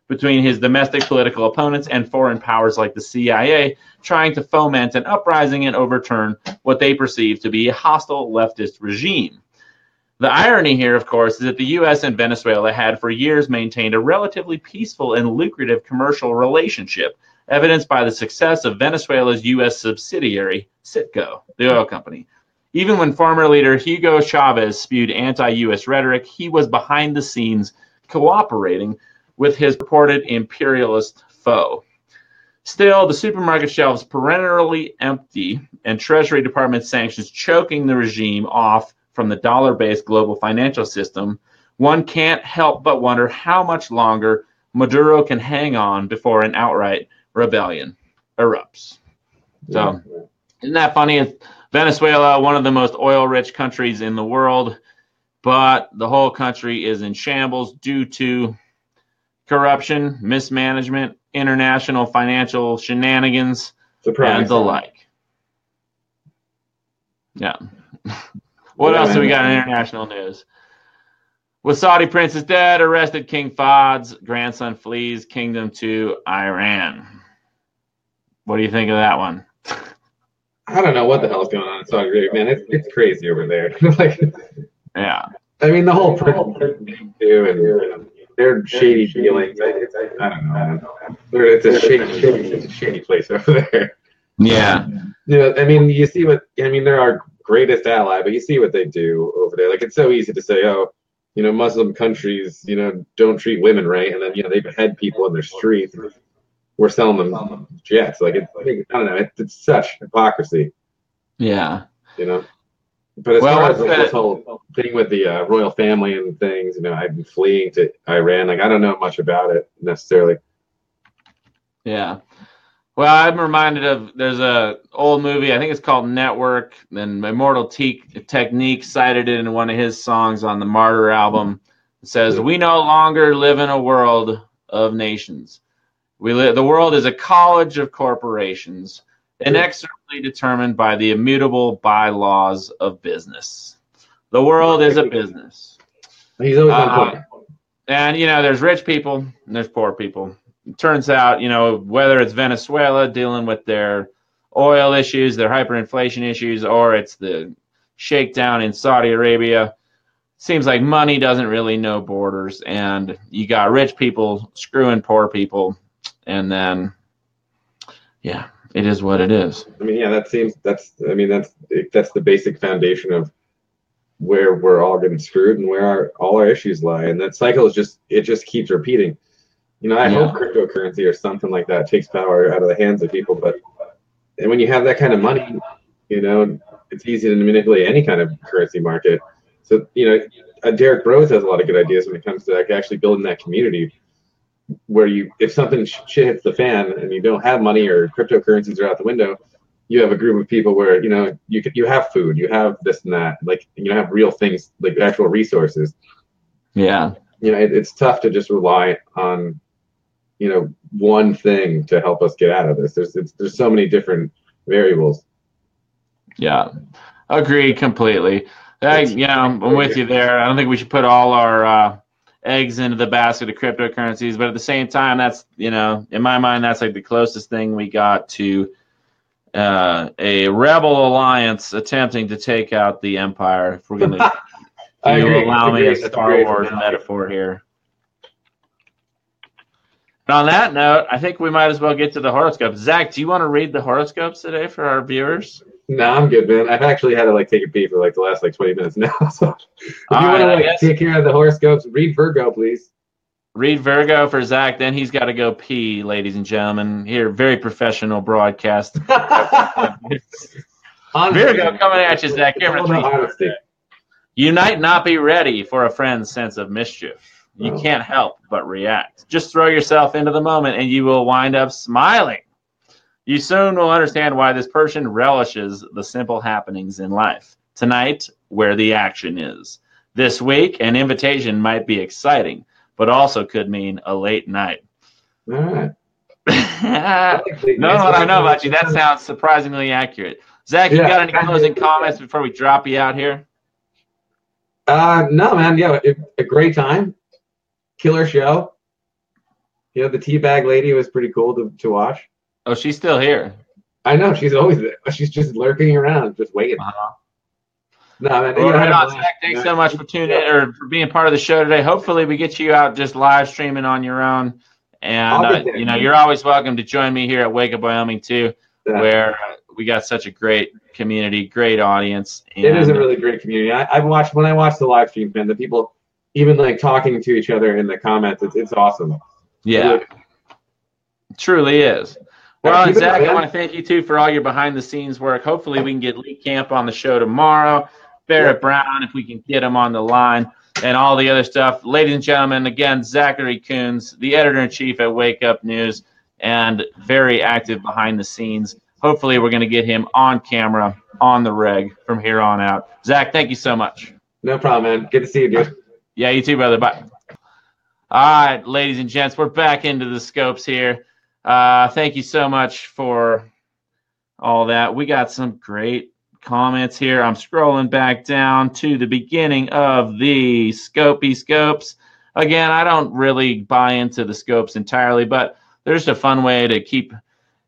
between his domestic political opponents and foreign powers like the CIA, trying to foment an uprising and overturn what they perceive to be a hostile leftist regime. The irony here, of course, is that the U.S. and Venezuela had for years maintained a relatively peaceful and lucrative commercial relationship, evidenced by the success of Venezuela's U.S. subsidiary, Citgo, the oil company. Even when former leader Hugo Chavez spewed anti-U.S. rhetoric, he was behind the scenes cooperating with his purported imperialist foe. Still, the supermarket shelves perennially empty and Treasury Department sanctions choking the regime off from the dollar-based global financial system, one can't help but wonder how much longer Maduro can hang on before an outright rebellion erupts. So, isn't that funny? Venezuela, one of the most oil-rich countries in the world, but the whole country is in shambles due to corruption, mismanagement, international financial shenanigans, and the like. Yeah. What else do we got in international news? With Saudi princes dead, arrested King Fahd's grandson flees kingdom to Iran. What do you think of that one? I don't know what the hell's going on in Saudi Arabia, man. It's crazy over there. Yeah. I mean, the whole thing too, and their shady dealings. I don't know, man. It's a shady place over there. Yeah. I mean, they're our greatest ally, but you see what they do over there. Like, it's so easy to say, oh, Muslim countries, don't treat women right, and then they behead people in their streets. We're selling them jets. Like, I don't know. It's such hypocrisy. Yeah. But as far as this whole thing with the royal family and things, I've been fleeing to Iran. Like, I don't know much about it necessarily. Yeah. Well, I'm reminded of, there's a old movie, I think it's called Network, and Immortal Technique cited it in one of his songs on the Martyr album. It says, "We no longer live in a world of nations. The world is a college of corporations, inexorably determined by the immutable bylaws of business. The world is a business." He's always on point. And, there's rich people and there's poor people. It turns out, whether it's Venezuela dealing with their oil issues, their hyperinflation issues, or it's the shakedown in Saudi Arabia, seems like money doesn't really know borders, and you got rich people screwing poor people, and then, yeah, it is what it is. I mean, yeah, that's the basic foundation of where we're all getting screwed and where all our issues lie, and that cycle just keeps repeating. I hope cryptocurrency or something like that takes power out of the hands of people, and when you have that kind of money, it's easy to manipulate any kind of currency market. So, Derek Rose has a lot of good ideas when it comes to actually building that community. where if something shit hits the fan and you don't have money or cryptocurrencies are out the window, you have a group of people where you have food, you have this and that, like you have real things like actual resources. Yeah. It's tough to just rely on one thing to help us get out of this. There's so many different variables. Yeah, agreed completely. I'm with you there. I don't think we should put all our eggs into the basket of cryptocurrencies, but at the same time, that's in my mind, that's like the closest thing we got to a rebel alliance attempting to take out the empire. If we're going to allow me a Star Wars metaphor here. And on that note, I think we might as well get to the horoscopes. Zach, do you want to read the horoscopes today for our viewers? No, I'm good, man. I've actually had to take a pee for the last 20 minutes now. So if you want to take care of the horoscopes, read Virgo, please. Read Virgo for Zach, then he's got to go pee, ladies and gentlemen. Here, very professional broadcast. Virgo coming at you, Zach. You might not be ready for a friend's sense of mischief. You can't help but react. Just throw yourself into the moment and you will wind up smiling. You soon will understand why this person relishes the simple happenings in life. Tonight, where the action is. This week, an invitation might be exciting, but also could mean a late night. All right. Know what I know about you. That sounds surprisingly accurate. Zach, you got any closing comments before we drop you out here? No, man. Yeah, a great time. Killer show. The teabag lady was pretty cool to watch. Oh, she's still here. I know. She's always there. She's just lurking around, just waiting. No, man. Right on, Zach. Thanks so much for tuning in or for being part of the show today. Hopefully, we get you out just live streaming on your own. And you're always welcome to join me here at Wake Up Wyoming too, where we got such a great community, great audience. And it is a really great community. When I watch the live stream, man, the people even talking to each other in the comments. It's awesome. Yeah, it truly is. Well, and Zach, I want to thank you too for all your behind the scenes work. Hopefully, we can get Lee Camp on the show tomorrow. Barrett Brown, if we can get him on the line, and all the other stuff. Ladies and gentlemen, again, Zachary Coons, the editor-in-chief at Wake Up News, and very active behind the scenes. Hopefully, we're going to get him on camera, on the reg from here on out. Zach, thank you so much. No problem, man. Good to see you, dude. Yeah, you too, brother. Bye. All right, ladies and gents, we're back into the scopes here. Thank you so much for all that. We got some great comments here. I'm scrolling back down to the beginning of the Scopy Scopes. Again, I don't really buy into the scopes entirely, but there's a fun way to keep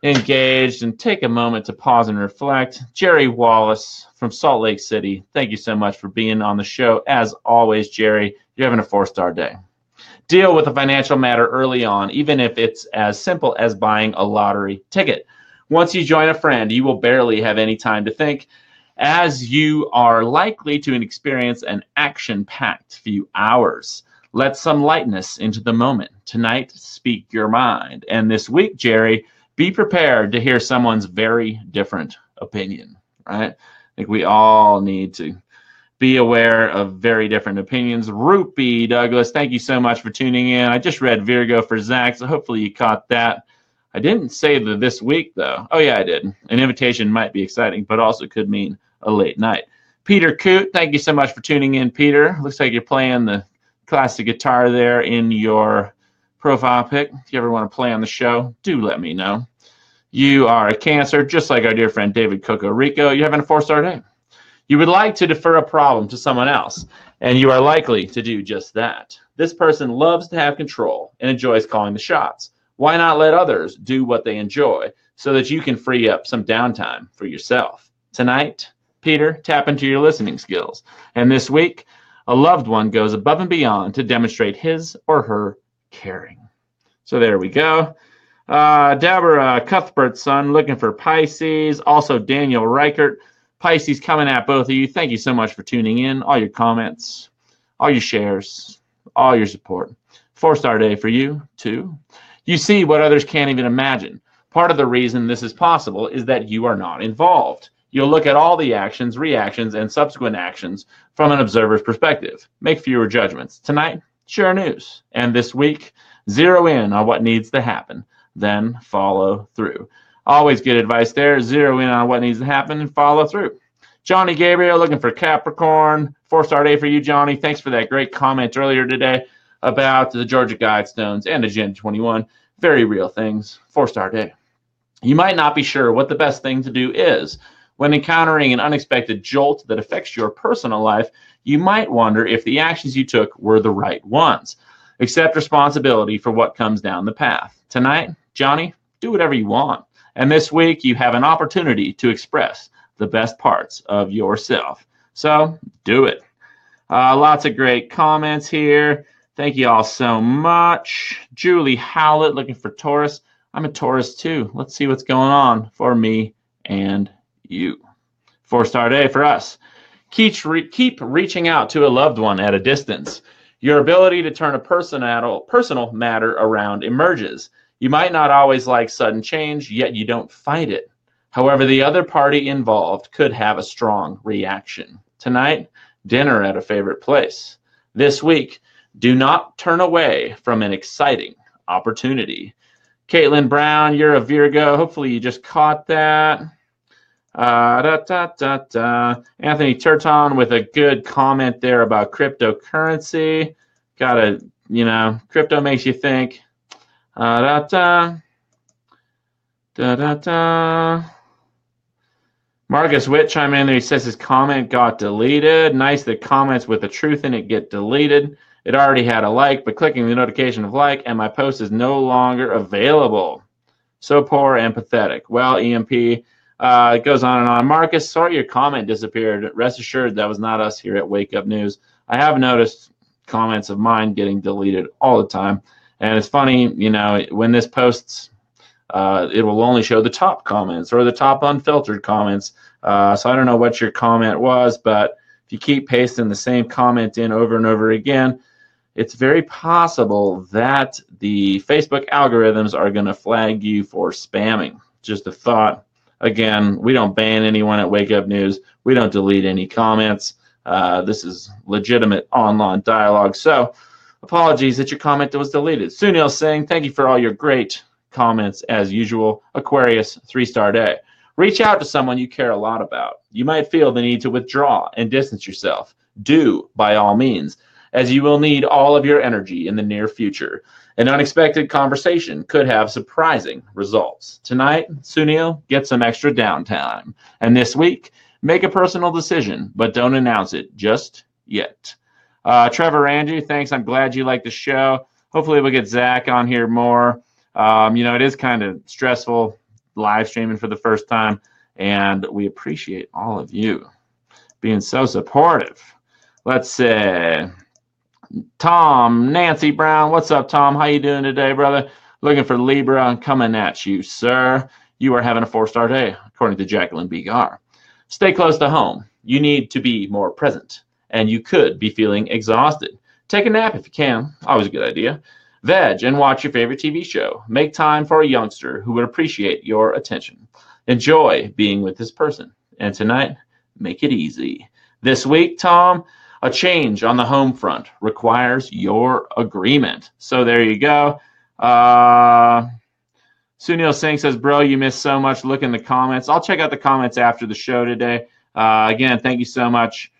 engaged and take a moment to pause and reflect. Jerry Wallace from Salt Lake City, thank you so much for being on the show. As always, Jerry, you're having a 4-star day. Deal with a financial matter early on, even if it's as simple as buying a lottery ticket. Once you join a friend, you will barely have any time to think, as you are likely to experience an action-packed few hours. Let some lightness into the moment. Tonight, speak your mind. And this week, Jerry, be prepared to hear someone's very different opinion, right? I think we all need to be aware of very different opinions. Rupee Douglas, thank you so much for tuning in. I just read Virgo for Zach, so hopefully you caught that. I didn't say the this week, though. Oh, yeah, I did. An invitation might be exciting, but also could mean a late night. Peter Coote, thank you so much for tuning in, Peter. Looks like you're playing the classic guitar there in your profile pic. If you ever want to play on the show, do let me know. You are a Cancer, just like our dear friend David Cocorico. You're having a 4-star day. You would like to defer a problem to someone else, and you are likely to do just that. This person loves to have control and enjoys calling the shots. Why not let others do what they enjoy so that you can free up some downtime for yourself? Tonight, Peter, tap into your listening skills. And this week, a loved one goes above and beyond to demonstrate his or her caring. So there we go. Deborah Cuthbert's son looking for Pisces. Also Daniel Reichert. Pisces coming at both of you. Thank you so much for tuning in. All your comments, all your shares, all your support. 4-star day for you, too. You see what others can't even imagine. Part of the reason this is possible is that you are not involved. You'll look at all the actions, reactions, and subsequent actions from an observer's perspective. Make fewer judgments. Tonight, share news. And this week, zero in on what needs to happen, then follow through. Always good advice there. Zero in on what needs to happen and follow through. Johnny Gabriel looking for Capricorn. 4-star day for you, Johnny. Thanks for that great comment earlier today about the Georgia Guidestones and Agenda 21. Very real things. 4-star day. You might not be sure what the best thing to do is. When encountering an unexpected jolt that affects your personal life, you might wonder if the actions you took were the right ones. Accept responsibility for what comes down the path. Tonight, Johnny, do whatever you want. And this week, you have an opportunity to express the best parts of yourself. So do it. Lots of great comments here. Thank you all so much. Julie Howlett looking for Taurus. I'm a Taurus too. Let's see what's going on for me and you. 4-star day for us. Keep reaching out to a loved one at a distance. Your ability to turn a personal matter around emerges. You might not always like sudden change, yet you don't fight it. However, the other party involved could have a strong reaction. Tonight, dinner at a favorite place. This week, do not turn away from an exciting opportunity. Caitlin Brown, you're a Virgo. Hopefully you just caught that. Anthony Turton with a good comment there about cryptocurrency. Crypto makes you think. Marcus Witt chime in there. He says his comment got deleted. Nice that comments with the truth in it get deleted. It already had a like, but clicking the notification of like, and my post is no longer available. So poor and pathetic. Well, EMP, it goes on and on. Marcus, sorry your comment disappeared. Rest assured that was not us here at Wake Up News. I have noticed comments of mine getting deleted all the time. And it's funny, when this posts, it will only show the top comments or the top unfiltered comments. So I don't know what your comment was, but if you keep pasting the same comment in over and over again, it's very possible that the Facebook algorithms are going to flag you for spamming. Just a thought. Again, we don't ban anyone at Wake Up News. We don't delete any comments. This is legitimate online dialogue. So apologies that your comment was deleted. Sunil Singh, thank you for all your great comments as usual. Aquarius, 3-star day. Reach out to someone you care a lot about. You might feel the need to withdraw and distance yourself. Do, by all means, as you will need all of your energy in the near future. An unexpected conversation could have surprising results. Tonight, Sunil, get some extra downtime. And this week, make a personal decision, but don't announce it just yet. Trevor Andrew, thanks. I'm glad you like the show. Hopefully we'll get Zach on here more. It is kind of stressful live streaming for the first time, and we appreciate all of you being so supportive. Let's see. Tom, Nancy Brown, what's up, Tom? How you doing today, brother? Looking for Libra, coming at you, sir. You are having a 4-star day, according to Jacqueline B. Gar. Stay close to home. You need to be more present, and you could be feeling exhausted. Take a nap if you can. Always a good idea. Veg and watch your favorite TV show. Make time for a youngster who would appreciate your attention. Enjoy being with this person. And tonight, make it easy. This week, Tom, a change on the home front requires your agreement. So there you go. Sunil Singh says, bro, you missed so much. Look in the comments. I'll check out the comments after the show today. Again, thank you so much.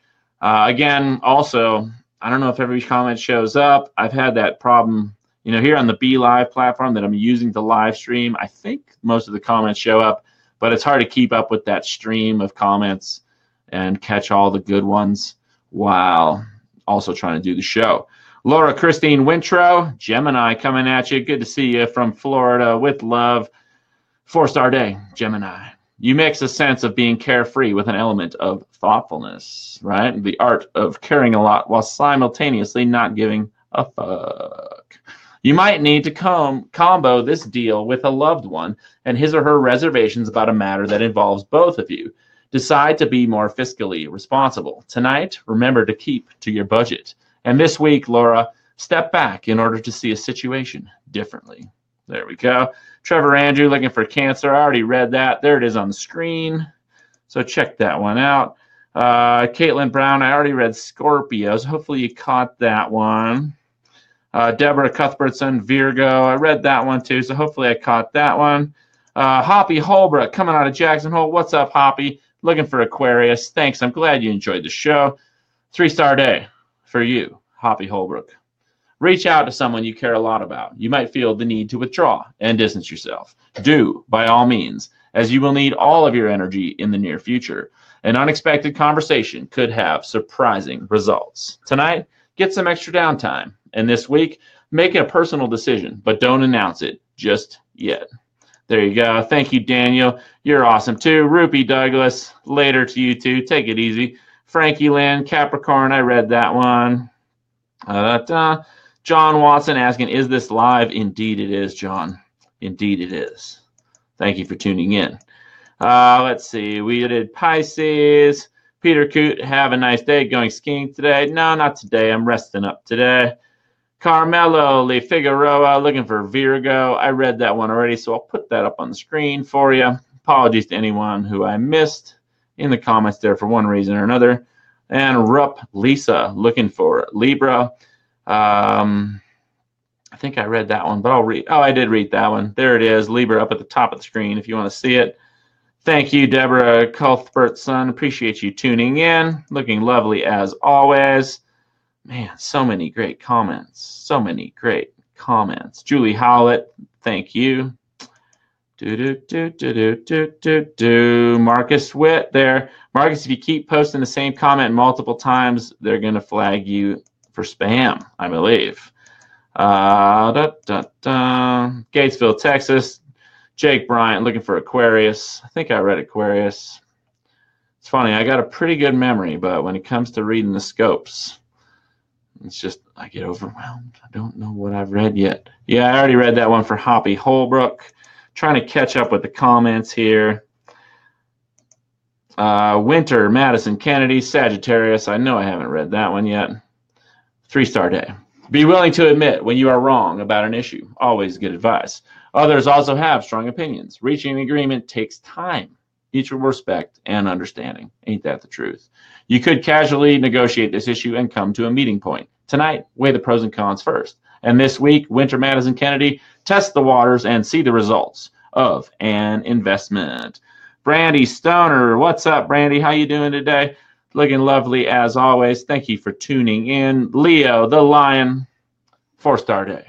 Again, also, I don't know if every comment shows up. I've had that problem, here on the Be Live platform that I'm using to live stream. I think most of the comments show up, but it's hard to keep up with that stream of comments and catch all the good ones while also trying to do the show. Laura Christine Wintro, Gemini, coming at you. Good to see you from Florida with love. 4-star day, Gemini. You mix a sense of being carefree with an element of thoughtfulness, right? The art of caring a lot while simultaneously not giving a fuck. You might need to combo this deal with a loved one and his or her reservations about a matter that involves both of you. Decide to be more fiscally responsible. Tonight, remember to keep to your budget. And this week, Laura, step back in order to see a situation differently. There we go. Trevor Andrew looking for Cancer. I already read that. There it is on the screen. So check that one out. Caitlin Brown, I already read Scorpios. Hopefully you caught that one. Deborah Cuthbertson, Virgo. I read that one too, so hopefully I caught that one. Hoppy Holbrook coming out of Jackson Hole. What's up, Hoppy? Looking for Aquarius. Thanks. I'm glad you enjoyed the show. 3-star day for you, Hoppy Holbrook. Reach out to someone you care a lot about. You might feel the need to withdraw and distance yourself. Do, by all means, as you will need all of your energy in the near future. An unexpected conversation could have surprising results. Tonight, get some extra downtime. And this week, make a personal decision, but don't announce it just yet. There you go. Thank you, Daniel. You're awesome, too. Rupee Douglas, later to you, too. Take it easy. Frankie Lynn, Capricorn, I read that one. John Watson asking, is this live? Indeed it is, John. Indeed it is. Thank you for tuning in. Let's see. We did Pisces. Peter Coote, have a nice day. Going skiing today? No, not today. I'm resting up today. Carmelo Le Figueroa, looking for Virgo. I read that one already, so I'll put that up on the screen for you. Apologies to anyone who I missed in the comments there for one reason or another. And Rupp Lisa, looking for Libra. I think I read that one, but I'll read. Oh, I did read that one. There it is, Libra, up at the top of the screen if you want to see it. Thank you, Deborah Cuthbertson. Appreciate you tuning in. Looking lovely as always. Man, so many great comments. So many great comments. Julie Howlett, thank you. Marcus Witt there. Marcus, if you keep posting the same comment multiple times, they're going to flag you for spam, I believe. Gatesville, Texas. Jake Bryant looking for Aquarius. I think I read Aquarius. It's funny, I got a pretty good memory, but when it comes to reading the scopes, it's just I get overwhelmed. I don't know what I've read yet. Yeah, I already read that one for Hoppy Holbrook. Trying to catch up with the comments here. Winter, Madison Kennedy, Sagittarius. I know I haven't read that one yet. 3-star day. Be willing to admit when you are wrong about an issue. Always good advice. Others also have strong opinions. Reaching an agreement takes time, mutual respect, and understanding. Ain't that the truth? You could casually negotiate this issue and come to a meeting point. Tonight, weigh the pros and cons first. And this week, Winter Madison Kennedy, test the waters and see the results of an investment. Brandy Stoner, what's up, Brandy? How you doing today? Looking lovely as always. Thank you for tuning in. Leo, the Lion, 4-star day.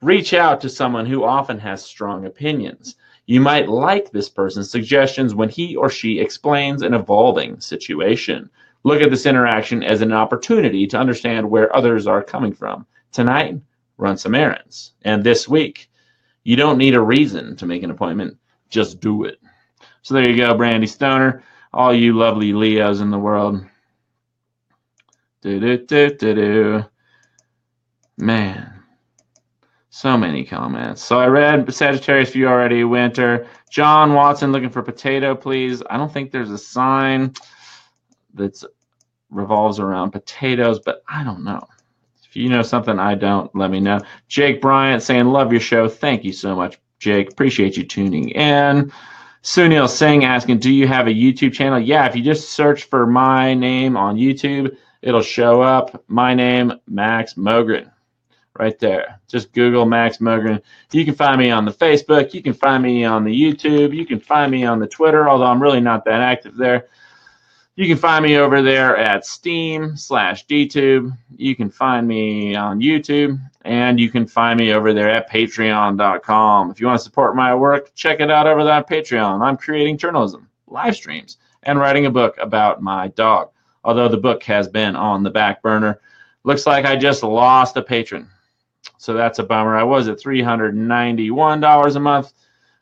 Reach out to someone who often has strong opinions. You might like this person's suggestions when he or she explains an evolving situation. Look at this interaction as an opportunity to understand where others are coming from. Tonight, run some errands. And this week, you don't need a reason to make an appointment. Just do it. So there you go, Brandy Stoner. All you lovely Leos in the world. Man, so many comments. So I read Sagittarius for you already, Winter. John Watson looking for potato, please. I don't think there's a sign that revolves around potatoes, but I don't know. If you know something I don't, let me know. Jake Bryant saying, love your show. Thank you so much, Jake. Appreciate you tuning in. Sunil Singh asking, do you have a YouTube channel? Yeah, if you just search for my name on YouTube, it'll show up. My name, Max Mogren, right there. Just Google Max Mogren. You can find me on the Facebook. You can find me on the YouTube. You can find me on the Twitter, although I'm really not that active there. You can find me over there at Steam/DTube. You can find me on YouTube, and you can find me over there at Patreon.com. If you want to support my work, check it out over there on Patreon. I'm creating journalism, live streams, and writing a book about my dog. Although the book has been on the back burner, looks like I just lost a patron. So that's a bummer. I was at $391 a month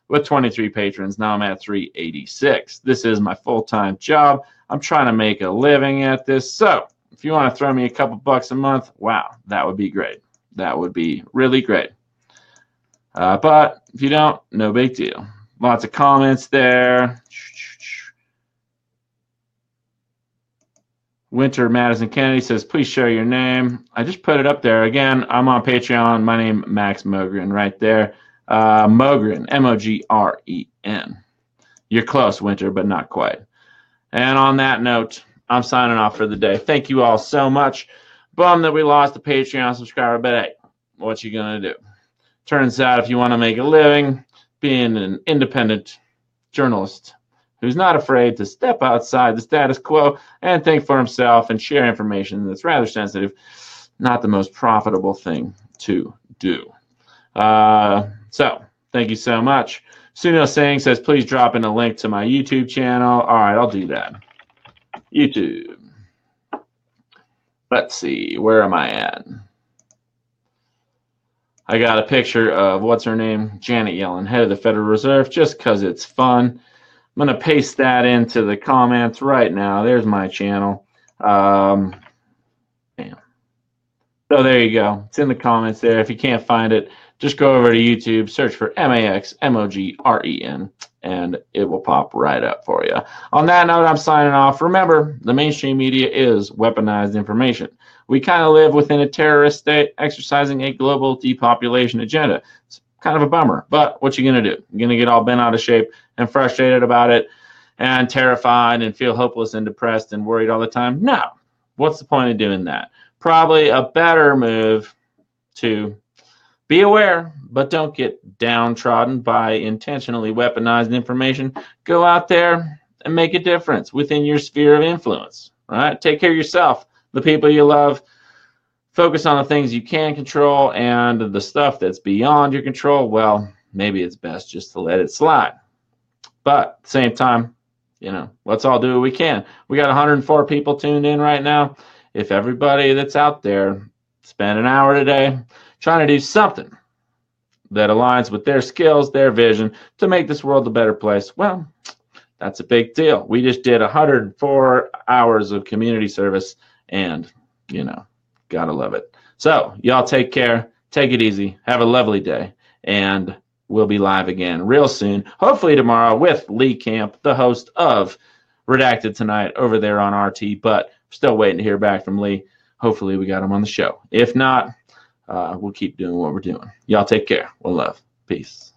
with 23 patrons. Now I'm at $386. This is my full-time job. I'm trying to make a living at this. So if you want to throw me a couple bucks a month, wow, that would be great. That would be really great. But if you don't, no big deal. Lots of comments there. Winter Madison Kennedy says, please share your name. I just put it up there. Again, I'm on Patreon. My name, Max Mogren, right there. Mogren, M-O-G-R-E-N. You're close, Winter, but not quite. And on that note, I'm signing off for the day. Thank you all so much. Bummed that we lost a Patreon subscriber, but hey, what you gonna do? Turns out if you want to make a living being an independent journalist who's not afraid to step outside the status quo and think for himself and share information that's rather sensitive, not the most profitable thing to do. So thank you so much. Sunil Singh says, please drop in a link to my YouTube channel. All right, I'll do that. YouTube. Let's see, where am I at? I got a picture of, what's her name? Janet Yellen, head of the Federal Reserve, just because it's fun. I'm going to paste that into the comments right now. There's my channel. So there you go. It's in the comments there. If you can't find it, just go over to YouTube, search for MAXMOGREN, and it will pop right up for you. On that note, I'm signing off. Remember, the mainstream media is weaponized information. We kind of live within a terrorist state exercising a global depopulation agenda. It's kind of a bummer, but what you going to do? You're going to get all bent out of shape and frustrated about it and terrified and feel hopeless and depressed and worried all the time? No. What's the point of doing that? Probably a better move to be aware, but don't get downtrodden by intentionally weaponized information. Go out there and make a difference within your sphere of influence. Right? Take care of yourself, the people you love. Focus on the things you can control, and the stuff that's beyond your control, well, maybe it's best just to let it slide. But at the same time, let's all do what we can. We got 104 people tuned in right now. If everybody that's out there spend an hour today trying to do something that aligns with their skills, their vision to make this world a better place, well, that's a big deal. We just did 104 hours of community service, and, gotta love it. So y'all take care, take it easy, have a lovely day, and we'll be live again real soon, hopefully tomorrow, with Lee Camp, the host of Redacted Tonight over there on RT, but still waiting to hear back from Lee. Hopefully we got him on the show. If not, we'll keep doing what we're doing. Y'all take care. One love. Peace.